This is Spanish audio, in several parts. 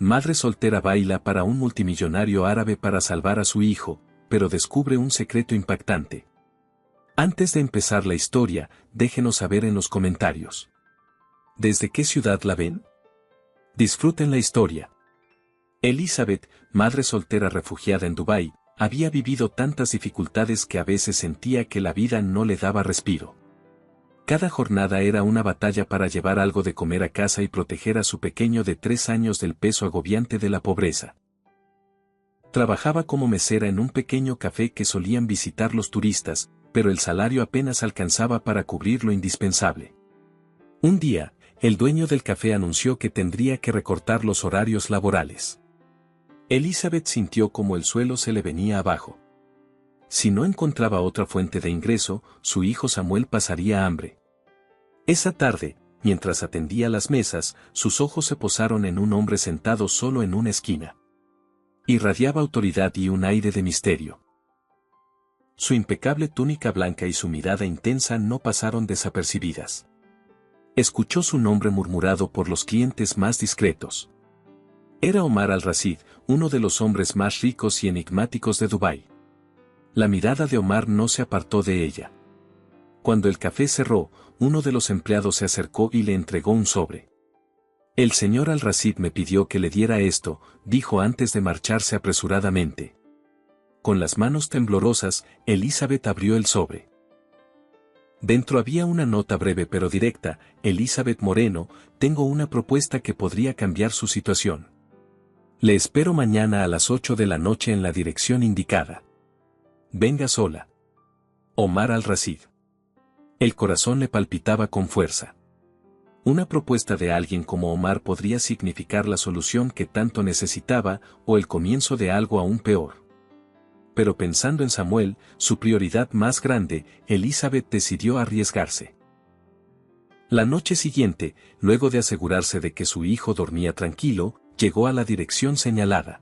Madre soltera baila para un multimillonario árabe para salvar a su hijo, pero descubre un secreto impactante. Antes de empezar la historia, déjenos saber en los comentarios. ¿Desde qué ciudad la ven? Disfruten la historia. Elizabeth, madre soltera refugiada en Dubái, había vivido tantas dificultades que a veces sentía que la vida no le daba respiro. Cada jornada era una batalla para llevar algo de comer a casa y proteger a su pequeño de 3 años del peso agobiante de la pobreza. Trabajaba como mesera en un pequeño café que solían visitar los turistas, pero el salario apenas alcanzaba para cubrir lo indispensable. Un día, el dueño del café anunció que tendría que recortar los horarios laborales. Elizabeth sintió como el suelo se le venía abajo. Si no encontraba otra fuente de ingreso, su hijo Samuel pasaría hambre. Esa tarde, mientras atendía las mesas, sus ojos se posaron en un hombre sentado solo en una esquina. Irradiaba autoridad y un aire de misterio. Su impecable túnica blanca y su mirada intensa no pasaron desapercibidas. Escuchó su nombre murmurado por los clientes más discretos. Era Omar Al-Rashid, uno de los hombres más ricos y enigmáticos de Dubái. La mirada de Omar no se apartó de ella. Cuando el café cerró, uno de los empleados se acercó y le entregó un sobre. El señor Al-Rashid me pidió que le diera esto, dijo antes de marcharse apresuradamente. Con las manos temblorosas, Elizabeth abrió el sobre. Dentro había una nota breve pero directa: Elizabeth Moreno, tengo una propuesta que podría cambiar su situación. Le espero mañana a las 8 de la noche en la dirección indicada. Venga sola. Omar Al-Rashid. El corazón le palpitaba con fuerza. Una propuesta de alguien como Omar podría significar la solución que tanto necesitaba, o el comienzo de algo aún peor. Pero pensando en Samuel, su prioridad más grande, Elizabeth decidió arriesgarse. La noche siguiente, luego de asegurarse de que su hijo dormía tranquilo, llegó a la dirección señalada.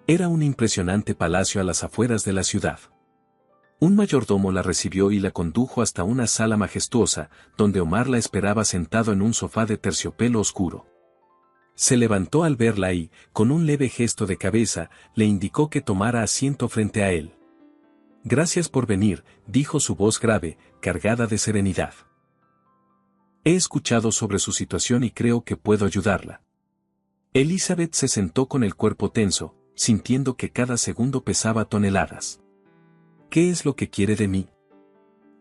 Era un impresionante palacio a las afueras de la ciudad. Un mayordomo la recibió y la condujo hasta una sala majestuosa, donde Omar la esperaba sentado en un sofá de terciopelo oscuro. Se levantó al verla y, con un leve gesto de cabeza, le indicó que tomara asiento frente a él. Gracias por venir, dijo su voz grave, cargada de serenidad. He escuchado sobre su situación y creo que puedo ayudarla. Elizabeth se sentó con el cuerpo tenso, sintiendo que cada segundo pesaba toneladas. ¿Qué es lo que quiere de mí?,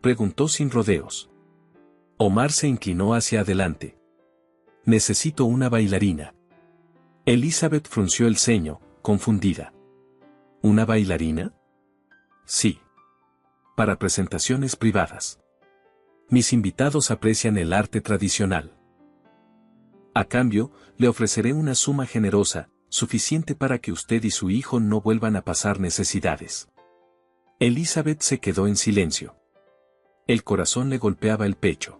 preguntó sin rodeos. Omar se inclinó hacia adelante. Necesito una bailarina. Elizabeth frunció el ceño, confundida. ¿Una bailarina? Sí. Para presentaciones privadas. Mis invitados aprecian el arte tradicional. A cambio, le ofreceré una suma generosa, suficiente para que usted y su hijo no vuelvan a pasar necesidades. Elizabeth se quedó en silencio. El corazón le golpeaba el pecho.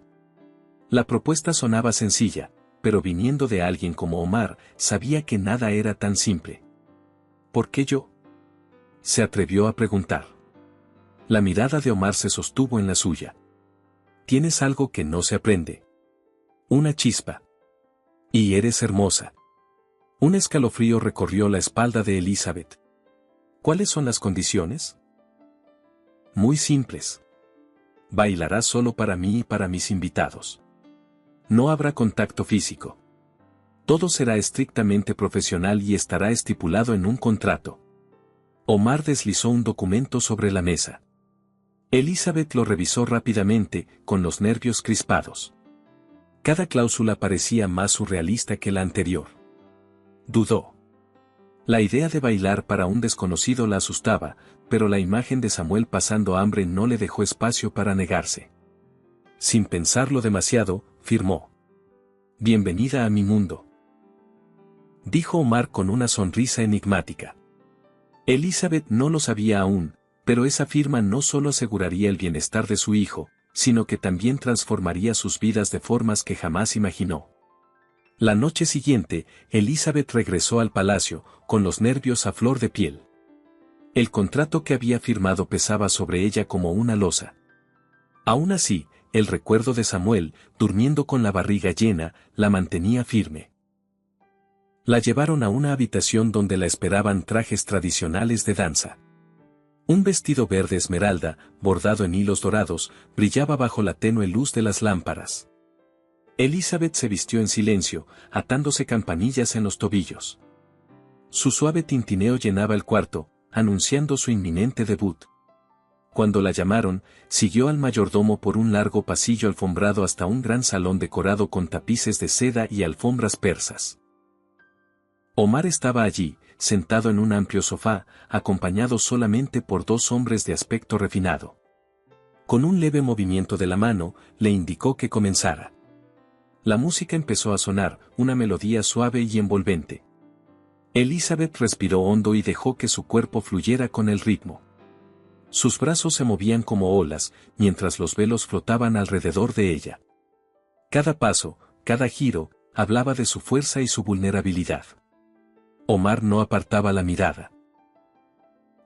La propuesta sonaba sencilla, pero viniendo de alguien como Omar, sabía que nada era tan simple. ¿Por qué yo?, se atrevió a preguntar. La mirada de Omar se sostuvo en la suya. Tienes algo que no se aprende. Una chispa. Y eres hermosa. Un escalofrío recorrió la espalda de Elizabeth. ¿Cuáles son las condiciones? Muy simples. Bailarás solo para mí y para mis invitados. No habrá contacto físico. Todo será estrictamente profesional y estará estipulado en un contrato. Omar deslizó un documento sobre la mesa. Elizabeth lo revisó rápidamente, con los nervios crispados. Cada cláusula parecía más surrealista que la anterior. Dudó. La idea de bailar para un desconocido la asustaba, pero la imagen de Samuel pasando hambre no le dejó espacio para negarse. Sin pensarlo demasiado, firmó. Bienvenida a mi mundo, dijo Omar con una sonrisa enigmática. Elizabeth no lo sabía aún, pero esa firma no solo aseguraría el bienestar de su hijo, sino que también transformaría sus vidas de formas que jamás imaginó. La noche siguiente, Elizabeth regresó al palacio, con los nervios a flor de piel. El contrato que había firmado pesaba sobre ella como una losa. Aún así, el recuerdo de Samuel, durmiendo con la barriga llena, la mantenía firme. La llevaron a una habitación donde la esperaban trajes tradicionales de danza. Un vestido verde esmeralda, bordado en hilos dorados, brillaba bajo la tenue luz de las lámparas. Elizabeth se vistió en silencio, atándose campanillas en los tobillos. Su suave tintineo llenaba el cuarto, anunciando su inminente debut. Cuando la llamaron, siguió al mayordomo por un largo pasillo alfombrado hasta un gran salón decorado con tapices de seda y alfombras persas. Omar estaba allí, sentado en un amplio sofá, acompañado solamente por dos hombres de aspecto refinado. Con un leve movimiento de la mano, le indicó que comenzara. La música empezó a sonar, una melodía suave y envolvente. Elizabeth respiró hondo y dejó que su cuerpo fluyera con el ritmo. Sus brazos se movían como olas, mientras los velos flotaban alrededor de ella. Cada paso, cada giro, hablaba de su fuerza y su vulnerabilidad. Omar no apartaba la mirada.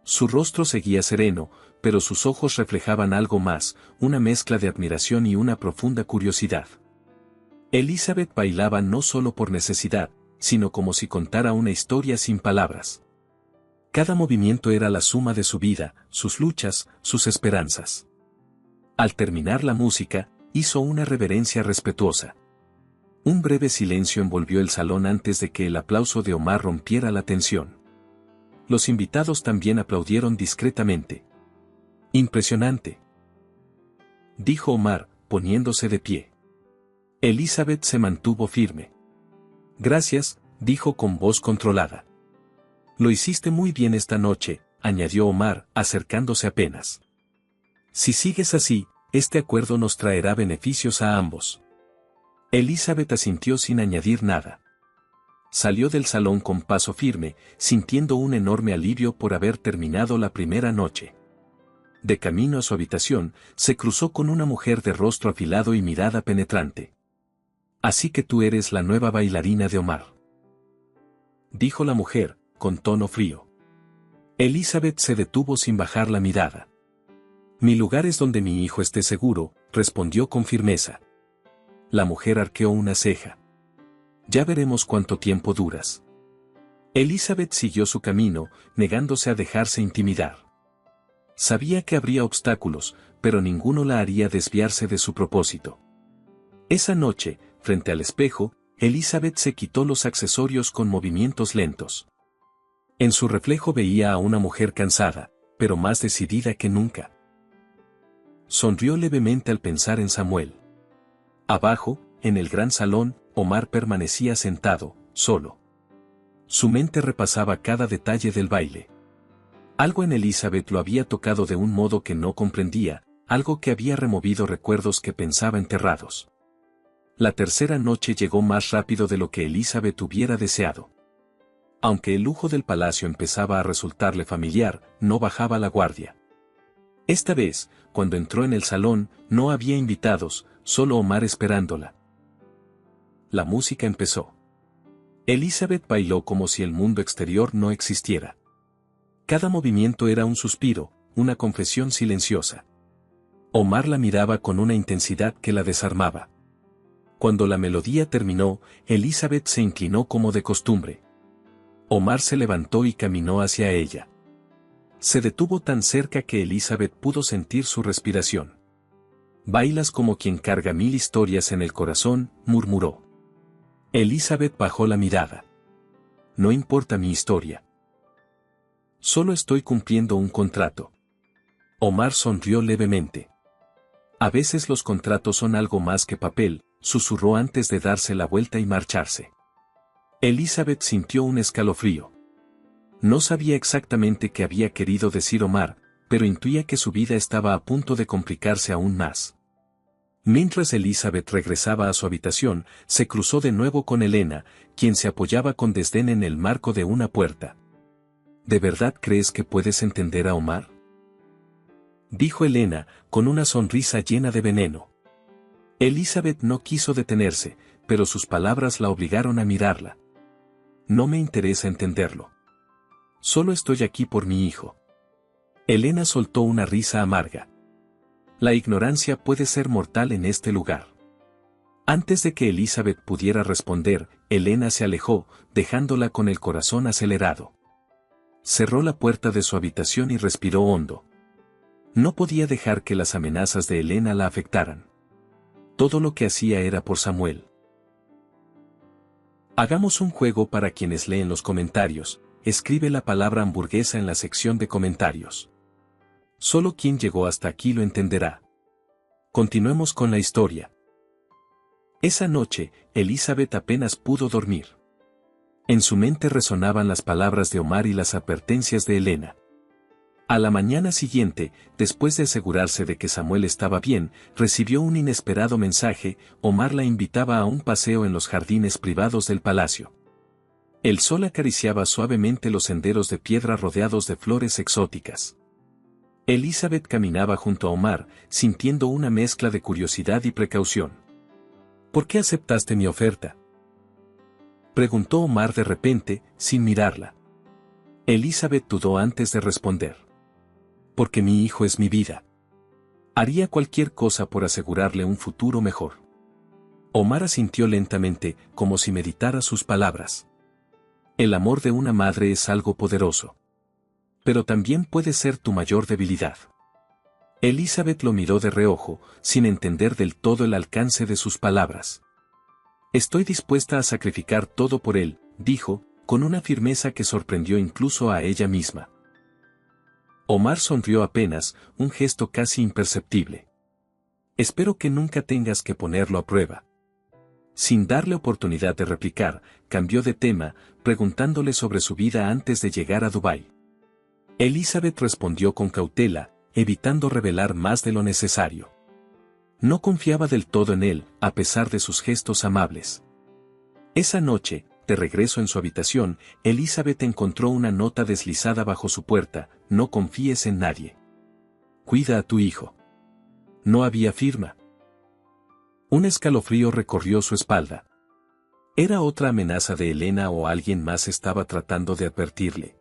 Su rostro seguía sereno, pero sus ojos reflejaban algo más, una mezcla de admiración y una profunda curiosidad. Elizabeth bailaba no solo por necesidad, sino como si contara una historia sin palabras. Cada movimiento era la suma de su vida, sus luchas, sus esperanzas. Al terminar la música, hizo una reverencia respetuosa. Un breve silencio envolvió el salón antes de que el aplauso de Omar rompiera la tensión. Los invitados también aplaudieron discretamente. «Impresionante», dijo Omar, poniéndose de pie. Elizabeth se mantuvo firme. «Gracias», dijo con voz controlada. «Lo hiciste muy bien esta noche», añadió Omar, acercándose apenas. «Si sigues así, este acuerdo nos traerá beneficios a ambos». Elizabeth asintió sin añadir nada. Salió del salón con paso firme, sintiendo un enorme alivio por haber terminado la primera noche. De camino a su habitación, se cruzó con una mujer de rostro afilado y mirada penetrante. «Así que tú eres la nueva bailarina de Omar», dijo la mujer, con tono frío. Elizabeth se detuvo sin bajar la mirada. «Mi lugar es donde mi hijo esté seguro», respondió con firmeza. La mujer arqueó una ceja. «Ya veremos cuánto tiempo duras». Elizabeth siguió su camino, negándose a dejarse intimidar. Sabía que habría obstáculos, pero ninguno la haría desviarse de su propósito. Esa noche, frente al espejo, Elizabeth se quitó los accesorios con movimientos lentos. En su reflejo veía a una mujer cansada, pero más decidida que nunca. Sonrió levemente al pensar en Samuel. Abajo, en el gran salón, Omar permanecía sentado, solo. Su mente repasaba cada detalle del baile. Algo en Elizabeth lo había tocado de un modo que no comprendía, algo que había removido recuerdos que pensaba enterrados. La tercera noche llegó más rápido de lo que Elizabeth hubiera deseado. Aunque el lujo del palacio empezaba a resultarle familiar, no bajaba la guardia. Esta vez, cuando entró en el salón, no había invitados, solo Omar esperándola. La música empezó. Elizabeth bailó como si el mundo exterior no existiera. Cada movimiento era un suspiro, una confesión silenciosa. Omar la miraba con una intensidad que la desarmaba. Cuando la melodía terminó, Elizabeth se inclinó como de costumbre. Omar se levantó y caminó hacia ella. Se detuvo tan cerca que Elizabeth pudo sentir su respiración. «Bailas como quien carga 1000 historias en el corazón», murmuró. Elizabeth bajó la mirada. «No importa mi historia. Solo estoy cumpliendo un contrato». Omar sonrió levemente. «A veces los contratos son algo más que papel», susurró antes de darse la vuelta y marcharse. Elizabeth sintió un escalofrío. No sabía exactamente qué había querido decir Omar, pero intuía que su vida estaba a punto de complicarse aún más. Mientras Elizabeth regresaba a su habitación, se cruzó de nuevo con Elena, quien se apoyaba con desdén en el marco de una puerta. «¿De verdad crees que puedes entender a Omar?», dijo Elena, con una sonrisa llena de veneno. Elizabeth no quiso detenerse, pero sus palabras la obligaron a mirarla. «No me interesa entenderlo. Solo estoy aquí por mi hijo». Elena soltó una risa amarga. «La ignorancia puede ser mortal en este lugar». Antes de que Elizabeth pudiera responder, Elena se alejó, dejándola con el corazón acelerado. Cerró la puerta de su habitación y respiró hondo. No podía dejar que las amenazas de Elena la afectaran. Todo lo que hacía era por Samuel. Hagamos un juego para quienes leen los comentarios. Escribe la palabra hamburguesa en la sección de comentarios. Solo quien llegó hasta aquí lo entenderá. Continuemos con la historia. Esa noche, Elizabeth apenas pudo dormir. En su mente resonaban las palabras de Omar y las advertencias de Elena. A la mañana siguiente, después de asegurarse de que Samuel estaba bien, recibió un inesperado mensaje. Omar la invitaba a un paseo en los jardines privados del palacio. El sol acariciaba suavemente los senderos de piedra rodeados de flores exóticas. Elizabeth caminaba junto a Omar, sintiendo una mezcla de curiosidad y precaución. ¿Por qué aceptaste mi oferta?, preguntó Omar de repente, sin mirarla. Elizabeth dudó antes de responder. Porque mi hijo es mi vida. Haría cualquier cosa por asegurarle un futuro mejor. Omar asintió lentamente, como si meditara sus palabras. El amor de una madre es algo poderoso. Pero también puede ser tu mayor debilidad. Elizabeth lo miró de reojo, sin entender del todo el alcance de sus palabras. Estoy dispuesta a sacrificar todo por él, dijo, con una firmeza que sorprendió incluso a ella misma. Omar sonrió apenas, un gesto casi imperceptible. Espero que nunca tengas que ponerlo a prueba. Sin darle oportunidad de replicar, cambió de tema, preguntándole sobre su vida antes de llegar a Dubái. Elizabeth respondió con cautela, evitando revelar más de lo necesario. No confiaba del todo en él, a pesar de sus gestos amables. Esa noche, de regreso en su habitación, Elizabeth encontró una nota deslizada bajo su puerta: no confíes en nadie. Cuida a tu hijo. No había firma. Un escalofrío recorrió su espalda. ¿Era otra amenaza de Elena o alguien más estaba tratando de advertirle?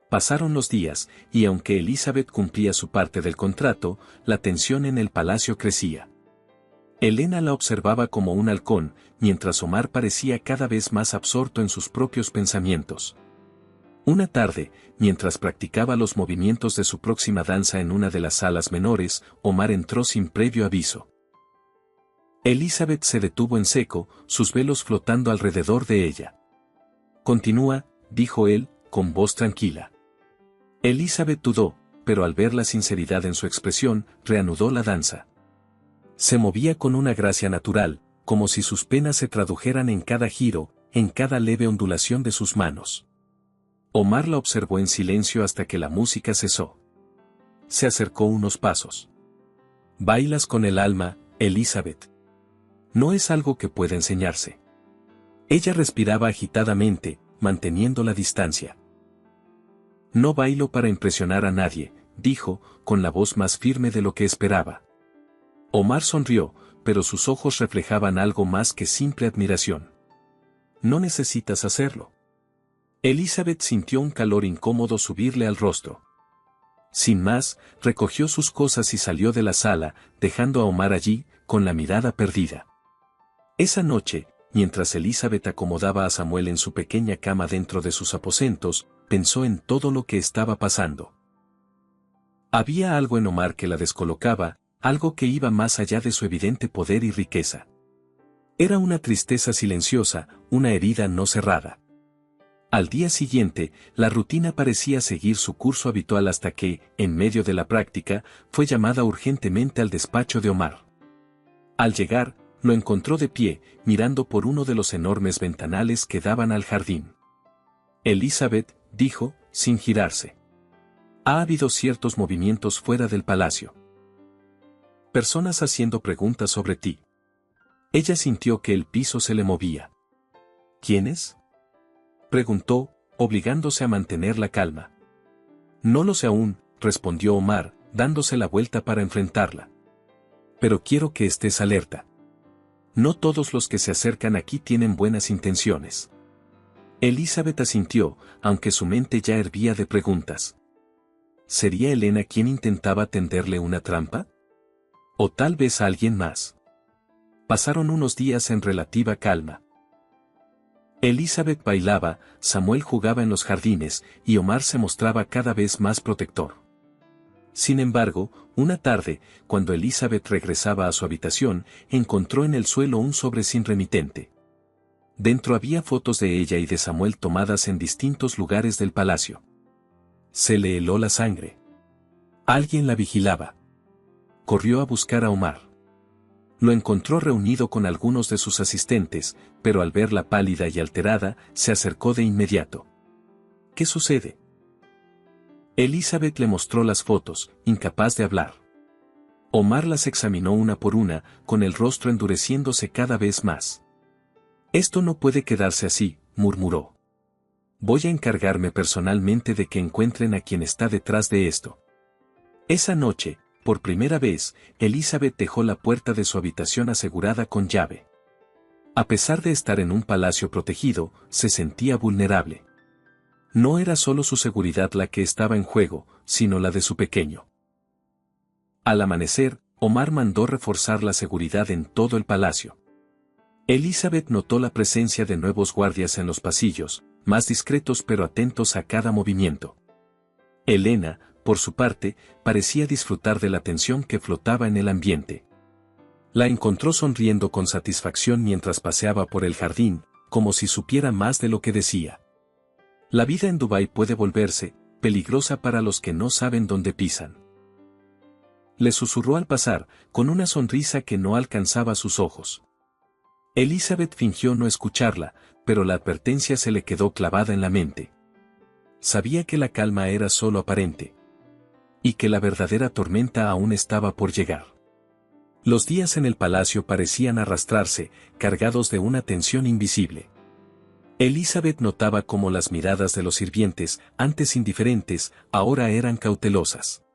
Pasaron los días, y aunque Elizabeth cumplía su parte del contrato, la tensión en el palacio crecía. Elena la observaba como un halcón, mientras Omar parecía cada vez más absorto en sus propios pensamientos. Una tarde, mientras practicaba los movimientos de su próxima danza en una de las salas menores, Omar entró sin previo aviso. Elizabeth se detuvo en seco, sus velos flotando alrededor de ella. Continúa, dijo él, con voz tranquila. Elizabeth dudó, pero al ver la sinceridad en su expresión, reanudó la danza. Se movía con una gracia natural, como si sus penas se tradujeran en cada giro, en cada leve ondulación de sus manos. Omar la observó en silencio hasta que la música cesó. Se acercó unos pasos. Bailas con el alma, Elizabeth. No es algo que pueda enseñarse. Ella respiraba agitadamente, manteniendo la distancia. No bailo para impresionar a nadie, dijo, con la voz más firme de lo que esperaba. Omar sonrió, pero sus ojos reflejaban algo más que simple admiración. No necesitas hacerlo. Elizabeth sintió un calor incómodo subirle al rostro. Sin más, recogió sus cosas y salió de la sala, dejando a Omar allí, con la mirada perdida. Esa noche, mientras Elizabeth acomodaba a Samuel en su pequeña cama dentro de sus aposentos, pensó en todo lo que estaba pasando. Había algo en Omar que la descolocaba, algo que iba más allá de su evidente poder y riqueza. Era una tristeza silenciosa, una herida no cerrada. Al día siguiente, la rutina parecía seguir su curso habitual hasta que, en medio de la práctica, fue llamada urgentemente al despacho de Omar. Al llegar, lo encontró de pie, mirando por uno de los enormes ventanales que daban al jardín. Elizabeth, dijo, sin girarse. Ha habido ciertos movimientos fuera del palacio. Personas haciendo preguntas sobre ti. Ella sintió que el piso se le movía. ¿Quiénes?, preguntó, obligándose a mantener la calma. No lo sé aún, respondió Omar, dándose la vuelta para enfrentarla. Pero quiero que estés alerta. No todos los que se acercan aquí tienen buenas intenciones. Elizabeth asintió, aunque su mente ya hervía de preguntas. ¿Sería Elena quien intentaba tenderle una trampa? ¿O tal vez alguien más? Pasaron unos días en relativa calma. Elizabeth bailaba, Samuel jugaba en los jardines, y Omar se mostraba cada vez más protector. Sin embargo, una tarde, cuando Elizabeth regresaba a su habitación, encontró en el suelo un sobre sin remitente. Dentro había fotos de ella y de Samuel tomadas en distintos lugares del palacio. Se le heló la sangre. Alguien la vigilaba. Corrió a buscar a Omar. Lo encontró reunido con algunos de sus asistentes, pero al verla pálida y alterada, se acercó de inmediato. ¿Qué sucede? Elizabeth le mostró las fotos, incapaz de hablar. Omar las examinó una por una, con el rostro endureciéndose cada vez más. Esto no puede quedarse así, murmuró. Voy a encargarme personalmente de que encuentren a quien está detrás de esto. Esa noche, por primera vez, Elizabeth dejó la puerta de su habitación asegurada con llave. A pesar de estar en un palacio protegido, se sentía vulnerable. No era solo su seguridad la que estaba en juego, sino la de su pequeño. Al amanecer, Omar mandó reforzar la seguridad en todo el palacio. Elizabeth notó la presencia de nuevos guardias en los pasillos, más discretos pero atentos a cada movimiento. Elena, por su parte, parecía disfrutar de la tensión que flotaba en el ambiente. La encontró sonriendo con satisfacción mientras paseaba por el jardín, como si supiera más de lo que decía. La vida en Dubái puede volverse peligrosa para los que no saben dónde pisan. Le susurró al pasar, con una sonrisa que no alcanzaba sus ojos. Elizabeth fingió no escucharla, pero la advertencia se le quedó clavada en la mente. Sabía que la calma era solo aparente. Y que la verdadera tormenta aún estaba por llegar. Los días en el palacio parecían arrastrarse, cargados de una tensión invisible. Elizabeth notaba cómo las miradas de los sirvientes, antes indiferentes, ahora eran cautelosas.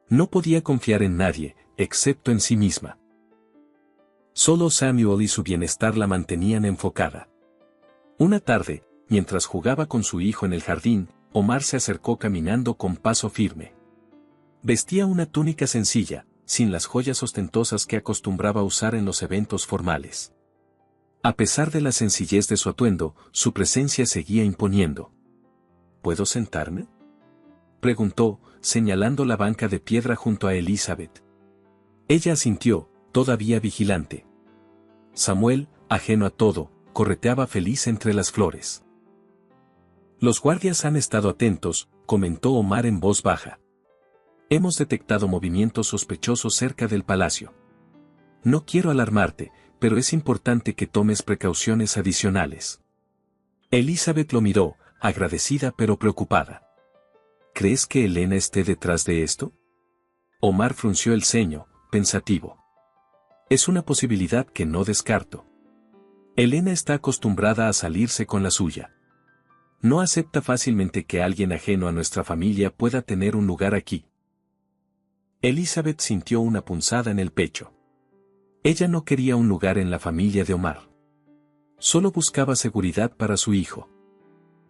No podía confiar en nadie, excepto en sí misma. Solo Samuel y su bienestar la mantenían enfocada. Una tarde, mientras jugaba con su hijo en el jardín, Omar se acercó caminando con paso firme. Vestía una túnica sencilla, sin las joyas ostentosas que acostumbraba usar en los eventos formales. A pesar de la sencillez de su atuendo, su presencia seguía imponiendo. ¿Puedo sentarme?, preguntó, señalando la banca de piedra junto a Elizabeth. Ella asintió, todavía vigilante. Samuel, ajeno a todo, correteaba feliz entre las flores. Los guardias han estado atentos, comentó Omar en voz baja. Hemos detectado movimientos sospechosos cerca del palacio. No quiero alarmarte, pero es importante que tomes precauciones adicionales. Elizabeth lo miró, agradecida pero preocupada. ¿Crees que Elena esté detrás de esto? Omar frunció el ceño, pensativo. Es una posibilidad que no descarto. Elena está acostumbrada a salirse con la suya. No acepta fácilmente que alguien ajeno a nuestra familia pueda tener un lugar aquí. Elizabeth sintió una punzada en el pecho. Ella no quería un lugar en la familia de Omar. Solo buscaba seguridad para su hijo.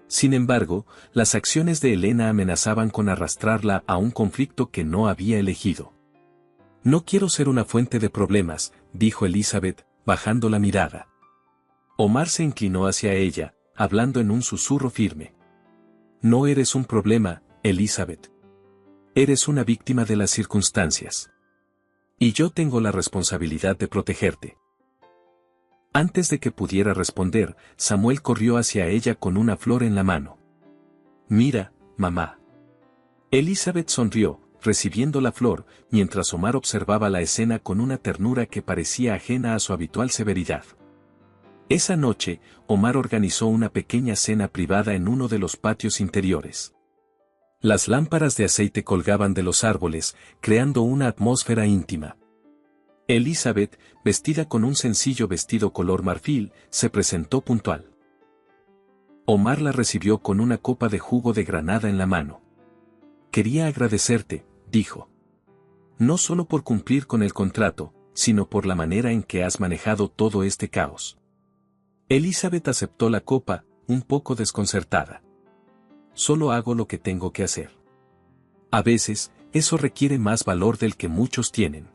Sin embargo, las acciones de Elena amenazaban con arrastrarla a un conflicto que no había elegido. No quiero ser una fuente de problemas, dijo Elizabeth, bajando la mirada. Omar se inclinó hacia ella, hablando en un susurro firme. No eres un problema, Elizabeth. Eres una víctima de las circunstancias. Y yo tengo la responsabilidad de protegerte. Antes de que pudiera responder, Samuel corrió hacia ella con una flor en la mano. Mira, mamá. Elizabeth sonrió, recibiendo la flor, mientras Omar observaba la escena con una ternura que parecía ajena a su habitual severidad. Esa noche, Omar organizó una pequeña cena privada en uno de los patios interiores. Las lámparas de aceite colgaban de los árboles, creando una atmósfera íntima. Elizabeth, vestida con un sencillo vestido color marfil, se presentó puntual. Omar la recibió con una copa de jugo de granada en la mano. Quería agradecerte, dijo. No solo por cumplir con el contrato, sino por la manera en que has manejado todo este caos. Elizabeth aceptó la copa, un poco desconcertada. Solo hago lo que tengo que hacer. A veces, eso requiere más valor del que muchos tienen.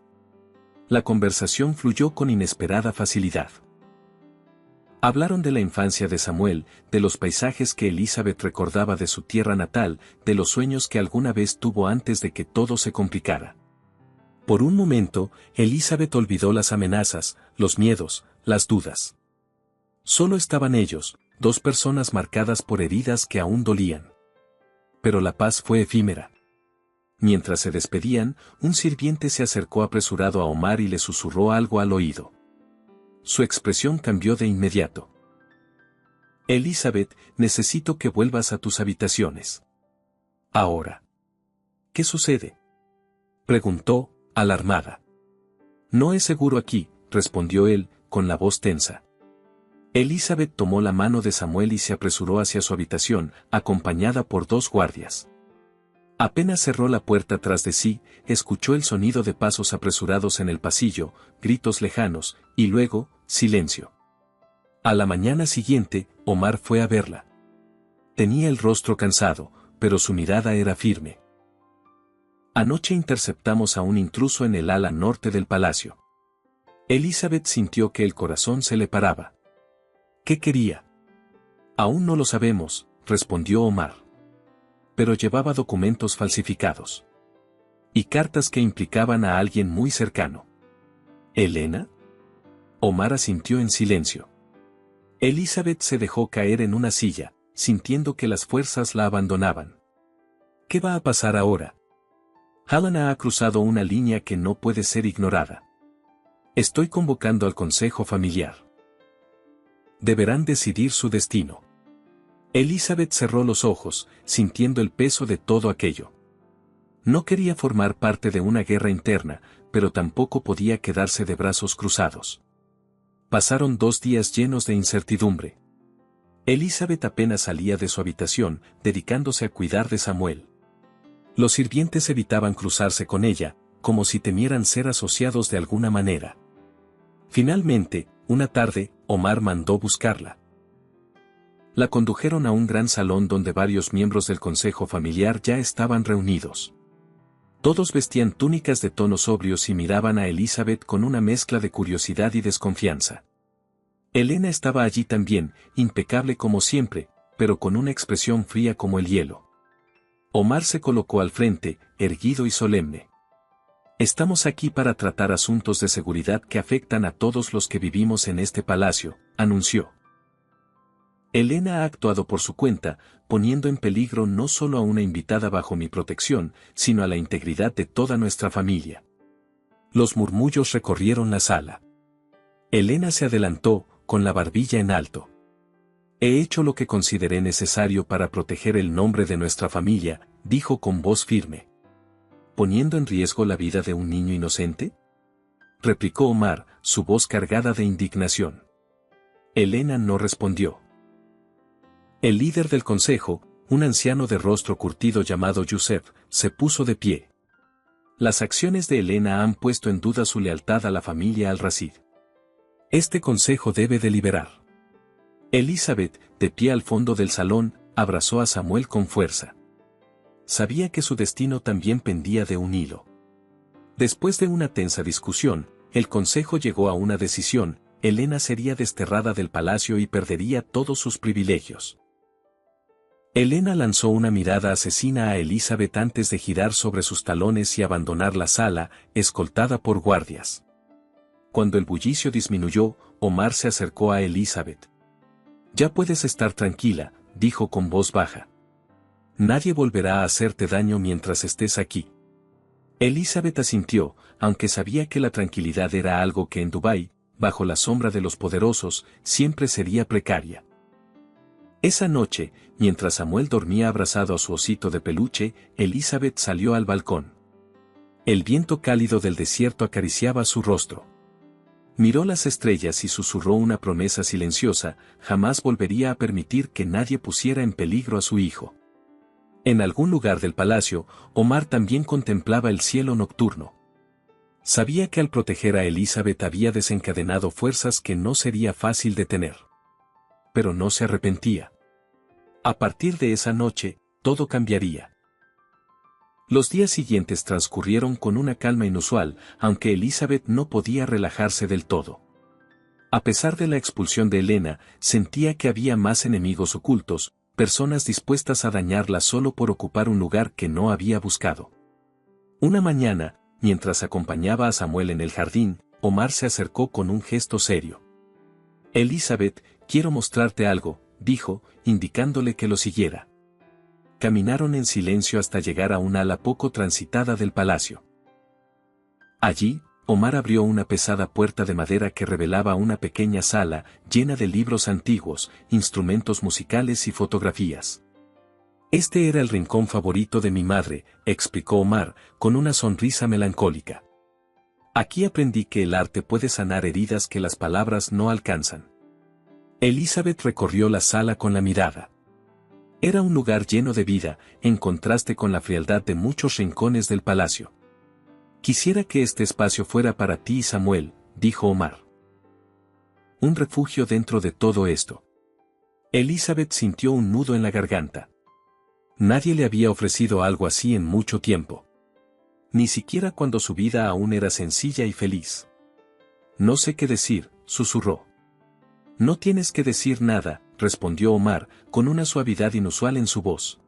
La conversación fluyó con inesperada facilidad. Hablaron de la infancia de Samuel, de los paisajes que Elizabeth recordaba de su tierra natal, de los sueños que alguna vez tuvo antes de que todo se complicara. Por un momento, Elizabeth olvidó las amenazas, los miedos, las dudas. Solo estaban ellos, dos personas marcadas por heridas que aún dolían. Pero la paz fue efímera. Mientras se despedían, un sirviente se acercó apresurado a Omar y le susurró algo al oído. Su expresión cambió de inmediato. Elizabeth, necesito que vuelvas a tus habitaciones. Ahora. ¿Qué sucede?, preguntó, alarmada. No es seguro aquí, respondió él, con la voz tensa. Elizabeth tomó la mano de Samuel y se apresuró hacia su habitación, acompañada por dos guardias. Apenas cerró la puerta tras de sí, escuchó el sonido de pasos apresurados en el pasillo, gritos lejanos, y luego, silencio. A la mañana siguiente, Omar fue a verla. Tenía el rostro cansado, pero su mirada era firme. Anoche interceptamos a un intruso en el ala norte del palacio. Elizabeth sintió que el corazón se le paraba. ¿Qué quería? Aún no lo sabemos, respondió Omar. Pero llevaba documentos falsificados. Y cartas que implicaban a alguien muy cercano. ¿Elena? Omar asintió en silencio. Elizabeth se dejó caer en una silla, sintiendo que las fuerzas la abandonaban. ¿Qué va a pasar ahora? Helena ha cruzado una línea que no puede ser ignorada. Estoy convocando al consejo familiar. Deberán decidir su destino. Elizabeth cerró los ojos, sintiendo el peso de todo aquello. No quería formar parte de una guerra interna, pero tampoco podía quedarse de brazos cruzados. Pasaron 2 días llenos de incertidumbre. Elizabeth apenas salía de su habitación, dedicándose a cuidar de Samuel. Los sirvientes evitaban cruzarse con ella, como si temieran ser asociados de alguna manera. Finalmente, una tarde, Omar mandó buscarla. La condujeron a un gran salón donde varios miembros del consejo familiar ya estaban reunidos. Todos vestían túnicas de tonos sobrios y miraban a Elizabeth con una mezcla de curiosidad y desconfianza. Elena estaba allí también, impecable como siempre, pero con una expresión fría como el hielo. Omar se colocó al frente, erguido y solemne. Estamos aquí para tratar asuntos de seguridad que afectan a todos los que vivimos en este palacio, anunció. Elena ha actuado por su cuenta, poniendo en peligro no solo a una invitada bajo mi protección, sino a la integridad de toda nuestra familia. Los murmullos recorrieron la sala. Elena se adelantó, con la barbilla en alto. He hecho lo que consideré necesario para proteger el nombre de nuestra familia, dijo con voz firme. ¿Poniendo en riesgo la vida de un niño inocente?, replicó Omar, su voz cargada de indignación. Elena no respondió. El líder del consejo, un anciano de rostro curtido llamado Yusef, se puso de pie. Las acciones de Elena han puesto en duda su lealtad a la familia Al-Rashid. Este consejo debe deliberar. Elizabeth, de pie al fondo del salón, abrazó a Samuel con fuerza. Sabía que su destino también pendía de un hilo. Después de una tensa discusión, el consejo llegó a una decisión: Elena sería desterrada del palacio y perdería todos sus privilegios. Elena lanzó una mirada asesina a Elizabeth antes de girar sobre sus talones y abandonar la sala, escoltada por guardias. Cuando el bullicio disminuyó, Omar se acercó a Elizabeth. Ya puedes estar tranquila, dijo con voz baja. Nadie volverá a hacerte daño mientras estés aquí. Elizabeth asintió, aunque sabía que la tranquilidad era algo que en Dubái, bajo la sombra de los poderosos, siempre sería precaria. Esa noche, mientras Samuel dormía abrazado a su osito de peluche, Elizabeth salió al balcón. El viento cálido del desierto acariciaba su rostro. Miró las estrellas y susurró una promesa silenciosa: jamás volvería a permitir que nadie pusiera en peligro a su hijo. En algún lugar del palacio, Omar también contemplaba el cielo nocturno. Sabía que al proteger a Elizabeth había desencadenado fuerzas que no sería fácil detener. Pero no se arrepentía. A partir de esa noche, todo cambiaría. Los días siguientes transcurrieron con una calma inusual, aunque Elizabeth no podía relajarse del todo. A pesar de la expulsión de Helena, sentía que había más enemigos ocultos, personas dispuestas a dañarla solo por ocupar un lugar que no había buscado. Una mañana, mientras acompañaba a Samuel en el jardín, Omar se acercó con un gesto serio. Elizabeth, quiero mostrarte algo, dijo, indicándole que lo siguiera. Caminaron en silencio hasta llegar a un ala poco transitada del palacio. Allí, Omar abrió una pesada puerta de madera que revelaba una pequeña sala, llena de libros antiguos, instrumentos musicales y fotografías. Este era el rincón favorito de mi madre, explicó Omar, con una sonrisa melancólica. Aquí aprendí que el arte puede sanar heridas que las palabras no alcanzan. Elizabeth recorrió la sala con la mirada. Era un lugar lleno de vida, en contraste con la frialdad de muchos rincones del palacio. Quisiera que este espacio fuera para ti y Samuel, dijo Omar. Un refugio dentro de todo esto. Elizabeth sintió un nudo en la garganta. Nadie le había ofrecido algo así en mucho tiempo. Ni siquiera cuando su vida aún era sencilla y feliz. No sé qué decir, susurró. No tienes que decir nada, respondió Omar, con una suavidad inusual en su voz.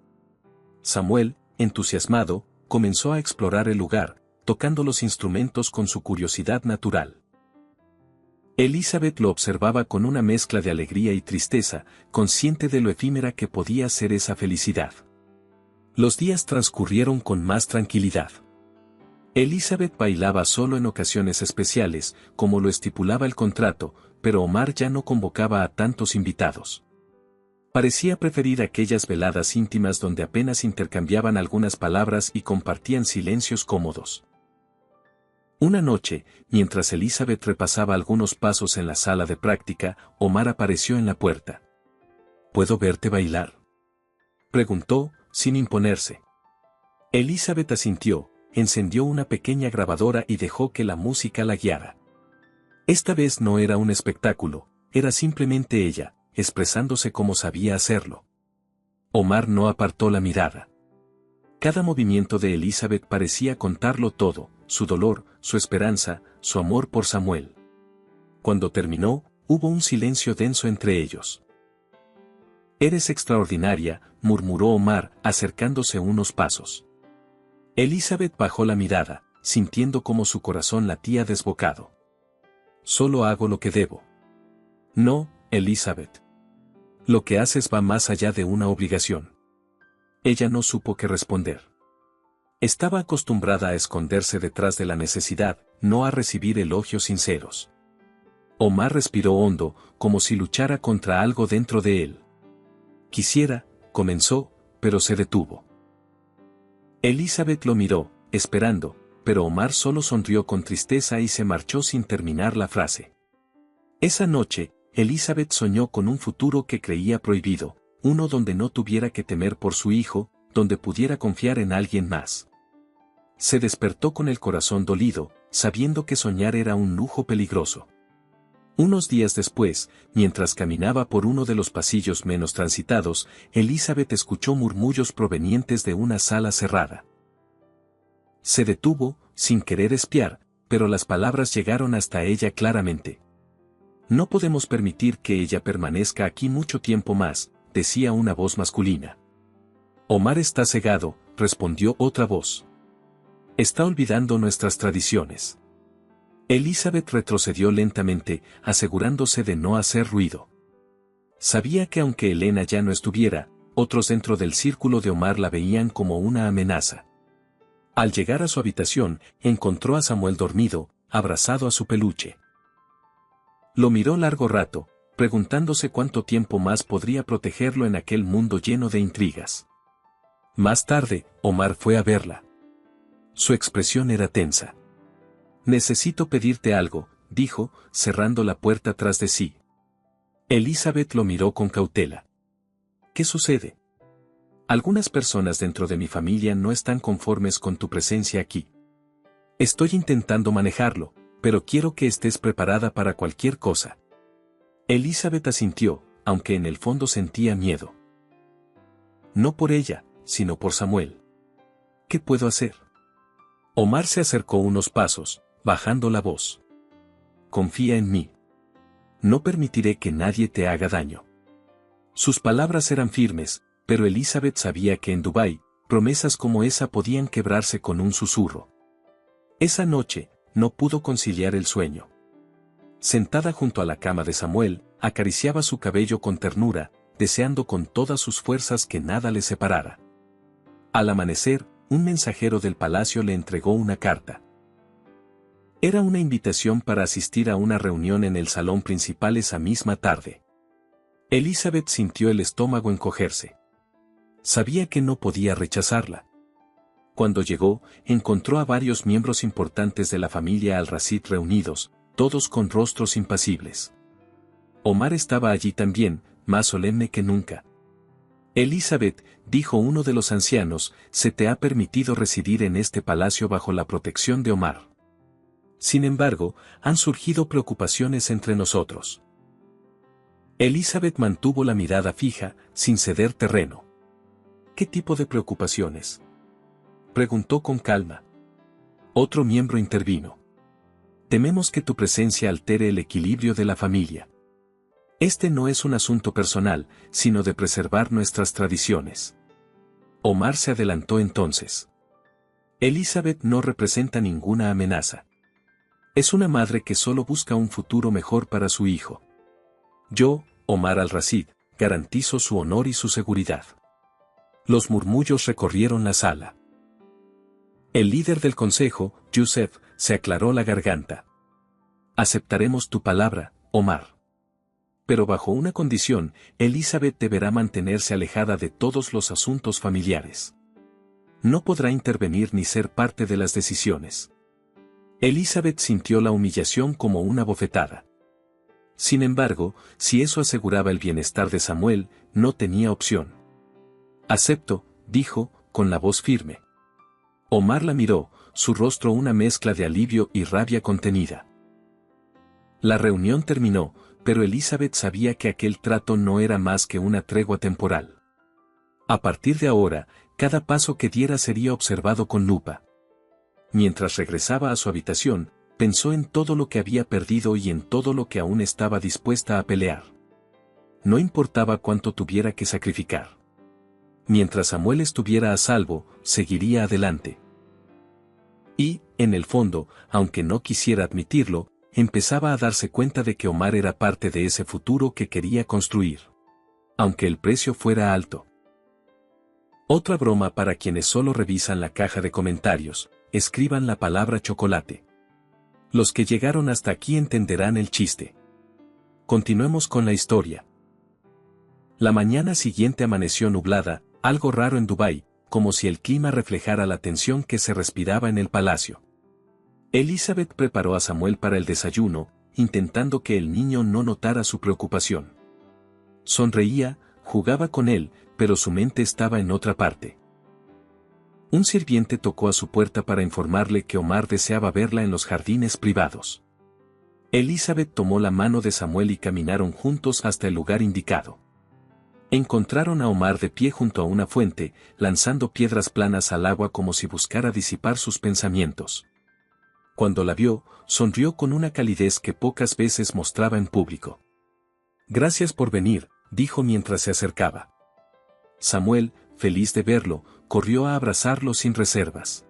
Samuel, entusiasmado, comenzó a explorar el lugar, tocando los instrumentos con su curiosidad natural. Elizabeth lo observaba con una mezcla de alegría y tristeza, consciente de lo efímera que podía ser esa felicidad. Los días transcurrieron con más tranquilidad. Elizabeth bailaba solo en ocasiones especiales, como lo estipulaba el contrato, pero Omar ya no convocaba a tantos invitados. Parecía preferir aquellas veladas íntimas donde apenas intercambiaban algunas palabras y compartían silencios cómodos. Una noche, mientras Elizabeth repasaba algunos pasos en la sala de práctica, Omar apareció en la puerta. ¿Puedo verte bailar?, preguntó, sin imponerse. Elizabeth asintió, encendió una pequeña grabadora y dejó que la música la guiara. Esta vez no era un espectáculo, era simplemente ella, expresándose como sabía hacerlo. Omar no apartó la mirada. Cada movimiento de Elizabeth parecía contarlo todo, su dolor, su esperanza, su amor por Samuel. Cuando terminó, hubo un silencio denso entre ellos. «Eres extraordinaria», murmuró Omar, acercándose unos pasos. Elizabeth bajó la mirada, sintiendo como su corazón latía desbocado. «Solo hago lo que debo». «No, Elizabeth. Lo que haces va más allá de una obligación». Ella no supo qué responder. Estaba acostumbrada a esconderse detrás de la necesidad, no a recibir elogios sinceros. Omar respiró hondo, como si luchara contra algo dentro de él. «Quisiera», comenzó, pero se detuvo. Elizabeth lo miró, esperando, pero Omar solo sonrió con tristeza y se marchó sin terminar la frase. Esa noche, Elizabeth soñó con un futuro que creía prohibido, uno donde no tuviera que temer por su hijo, donde pudiera confiar en alguien más. Se despertó con el corazón dolido, sabiendo que soñar era un lujo peligroso. Unos días después, mientras caminaba por uno de los pasillos menos transitados, Elizabeth escuchó murmullos provenientes de una sala cerrada. Se detuvo, sin querer espiar, pero las palabras llegaron hasta ella claramente. «No podemos permitir que ella permanezca aquí mucho tiempo más», decía una voz masculina. «Omar está cegado», respondió otra voz. «Está olvidando nuestras tradiciones». Elizabeth retrocedió lentamente, asegurándose de no hacer ruido. Sabía que aunque Helena ya no estuviera, otros dentro del círculo de Omar la veían como una amenaza. Al llegar a su habitación, encontró a Samuel dormido, abrazado a su peluche. Lo miró largo rato, preguntándose cuánto tiempo más podría protegerlo en aquel mundo lleno de intrigas. Más tarde, Omar fue a verla. Su expresión era tensa. «Necesito pedirte algo», dijo, cerrando la puerta tras de sí. Elizabeth lo miró con cautela. «¿Qué sucede? Algunas personas dentro de mi familia no están conformes con tu presencia aquí. Estoy intentando manejarlo, pero quiero que estés preparada para cualquier cosa». Elizabeth asintió, aunque en el fondo sentía miedo. No por ella, sino por Samuel. ¿Qué puedo hacer? Omar se acercó unos pasos, bajando la voz. «Confía en mí. No permitiré que nadie te haga daño. Sus palabras eran firmes, pero Elizabeth sabía que en Dubái, promesas como esa podían quebrarse con un susurro. Esa noche, no pudo conciliar el sueño. Sentada junto a la cama de Samuel, acariciaba su cabello con ternura, deseando con todas sus fuerzas que nada le separara. Al amanecer, un mensajero del palacio le entregó una carta. Era una invitación para asistir a una reunión en el salón principal esa misma tarde. Elizabeth sintió el estómago encogerse. Sabía que no podía rechazarla. Cuando llegó, encontró a varios miembros importantes de la familia Al-Rashid reunidos, todos con rostros impasibles. Omar estaba allí también, más solemne que nunca. Elizabeth, dijo uno de los ancianos, se te ha permitido residir en este palacio bajo la protección de Omar. Sin embargo, han surgido preocupaciones entre nosotros. Elizabeth mantuvo la mirada fija, sin ceder terreno. ¿Qué tipo de preocupaciones?, preguntó con calma. Otro miembro intervino. Tememos que tu presencia altere el equilibrio de la familia. Este no es un asunto personal, sino de preservar nuestras tradiciones. Omar se adelantó entonces. Elizabeth no representa ninguna amenaza. Es una madre que solo busca un futuro mejor para su hijo. Yo, Omar Al-Rashid, garantizo su honor y su seguridad. Los murmullos recorrieron la sala. El líder del consejo, Youssef, se aclaró la garganta. Aceptaremos tu palabra, Omar. Pero bajo una condición, Elizabeth deberá mantenerse alejada de todos los asuntos familiares. No podrá intervenir ni ser parte de las decisiones. Elizabeth sintió la humillación como una bofetada. Sin embargo, si eso aseguraba el bienestar de Samuel, no tenía opción. Acepto, dijo, con la voz firme. Omar la miró, su rostro una mezcla de alivio y rabia contenida. La reunión terminó, pero Elizabeth sabía que aquel trato no era más que una tregua temporal. A partir de ahora, cada paso que diera sería observado con lupa. Mientras regresaba a su habitación, pensó en todo lo que había perdido y en todo lo que aún estaba dispuesta a pelear. No importaba cuánto tuviera que sacrificar. Mientras Samuel estuviera a salvo, seguiría adelante. Y, en el fondo, aunque no quisiera admitirlo, empezaba a darse cuenta de que Omar era parte de ese futuro que quería construir. Aunque el precio fuera alto. Otra broma para quienes solo revisan la caja de comentarios, escriban la palabra chocolate. Los que llegaron hasta aquí entenderán el chiste. Continuemos con la historia. La mañana siguiente amaneció nublada, algo raro en Dubái, como si el clima reflejara la tensión que se respiraba en el palacio. Elizabeth preparó a Samuel para el desayuno, intentando que el niño no notara su preocupación. Sonreía, jugaba con él, pero su mente estaba en otra parte. Un sirviente tocó a su puerta para informarle que Omar deseaba verla en los jardines privados. Elizabeth tomó la mano de Samuel y caminaron juntos hasta el lugar indicado. Encontraron a Omar de pie junto a una fuente, lanzando piedras planas al agua como si buscara disipar sus pensamientos. Cuando la vio, sonrió con una calidez que pocas veces mostraba en público. Gracias por venir, dijo mientras se acercaba. Samuel, feliz de verlo, corrió a abrazarlo sin reservas.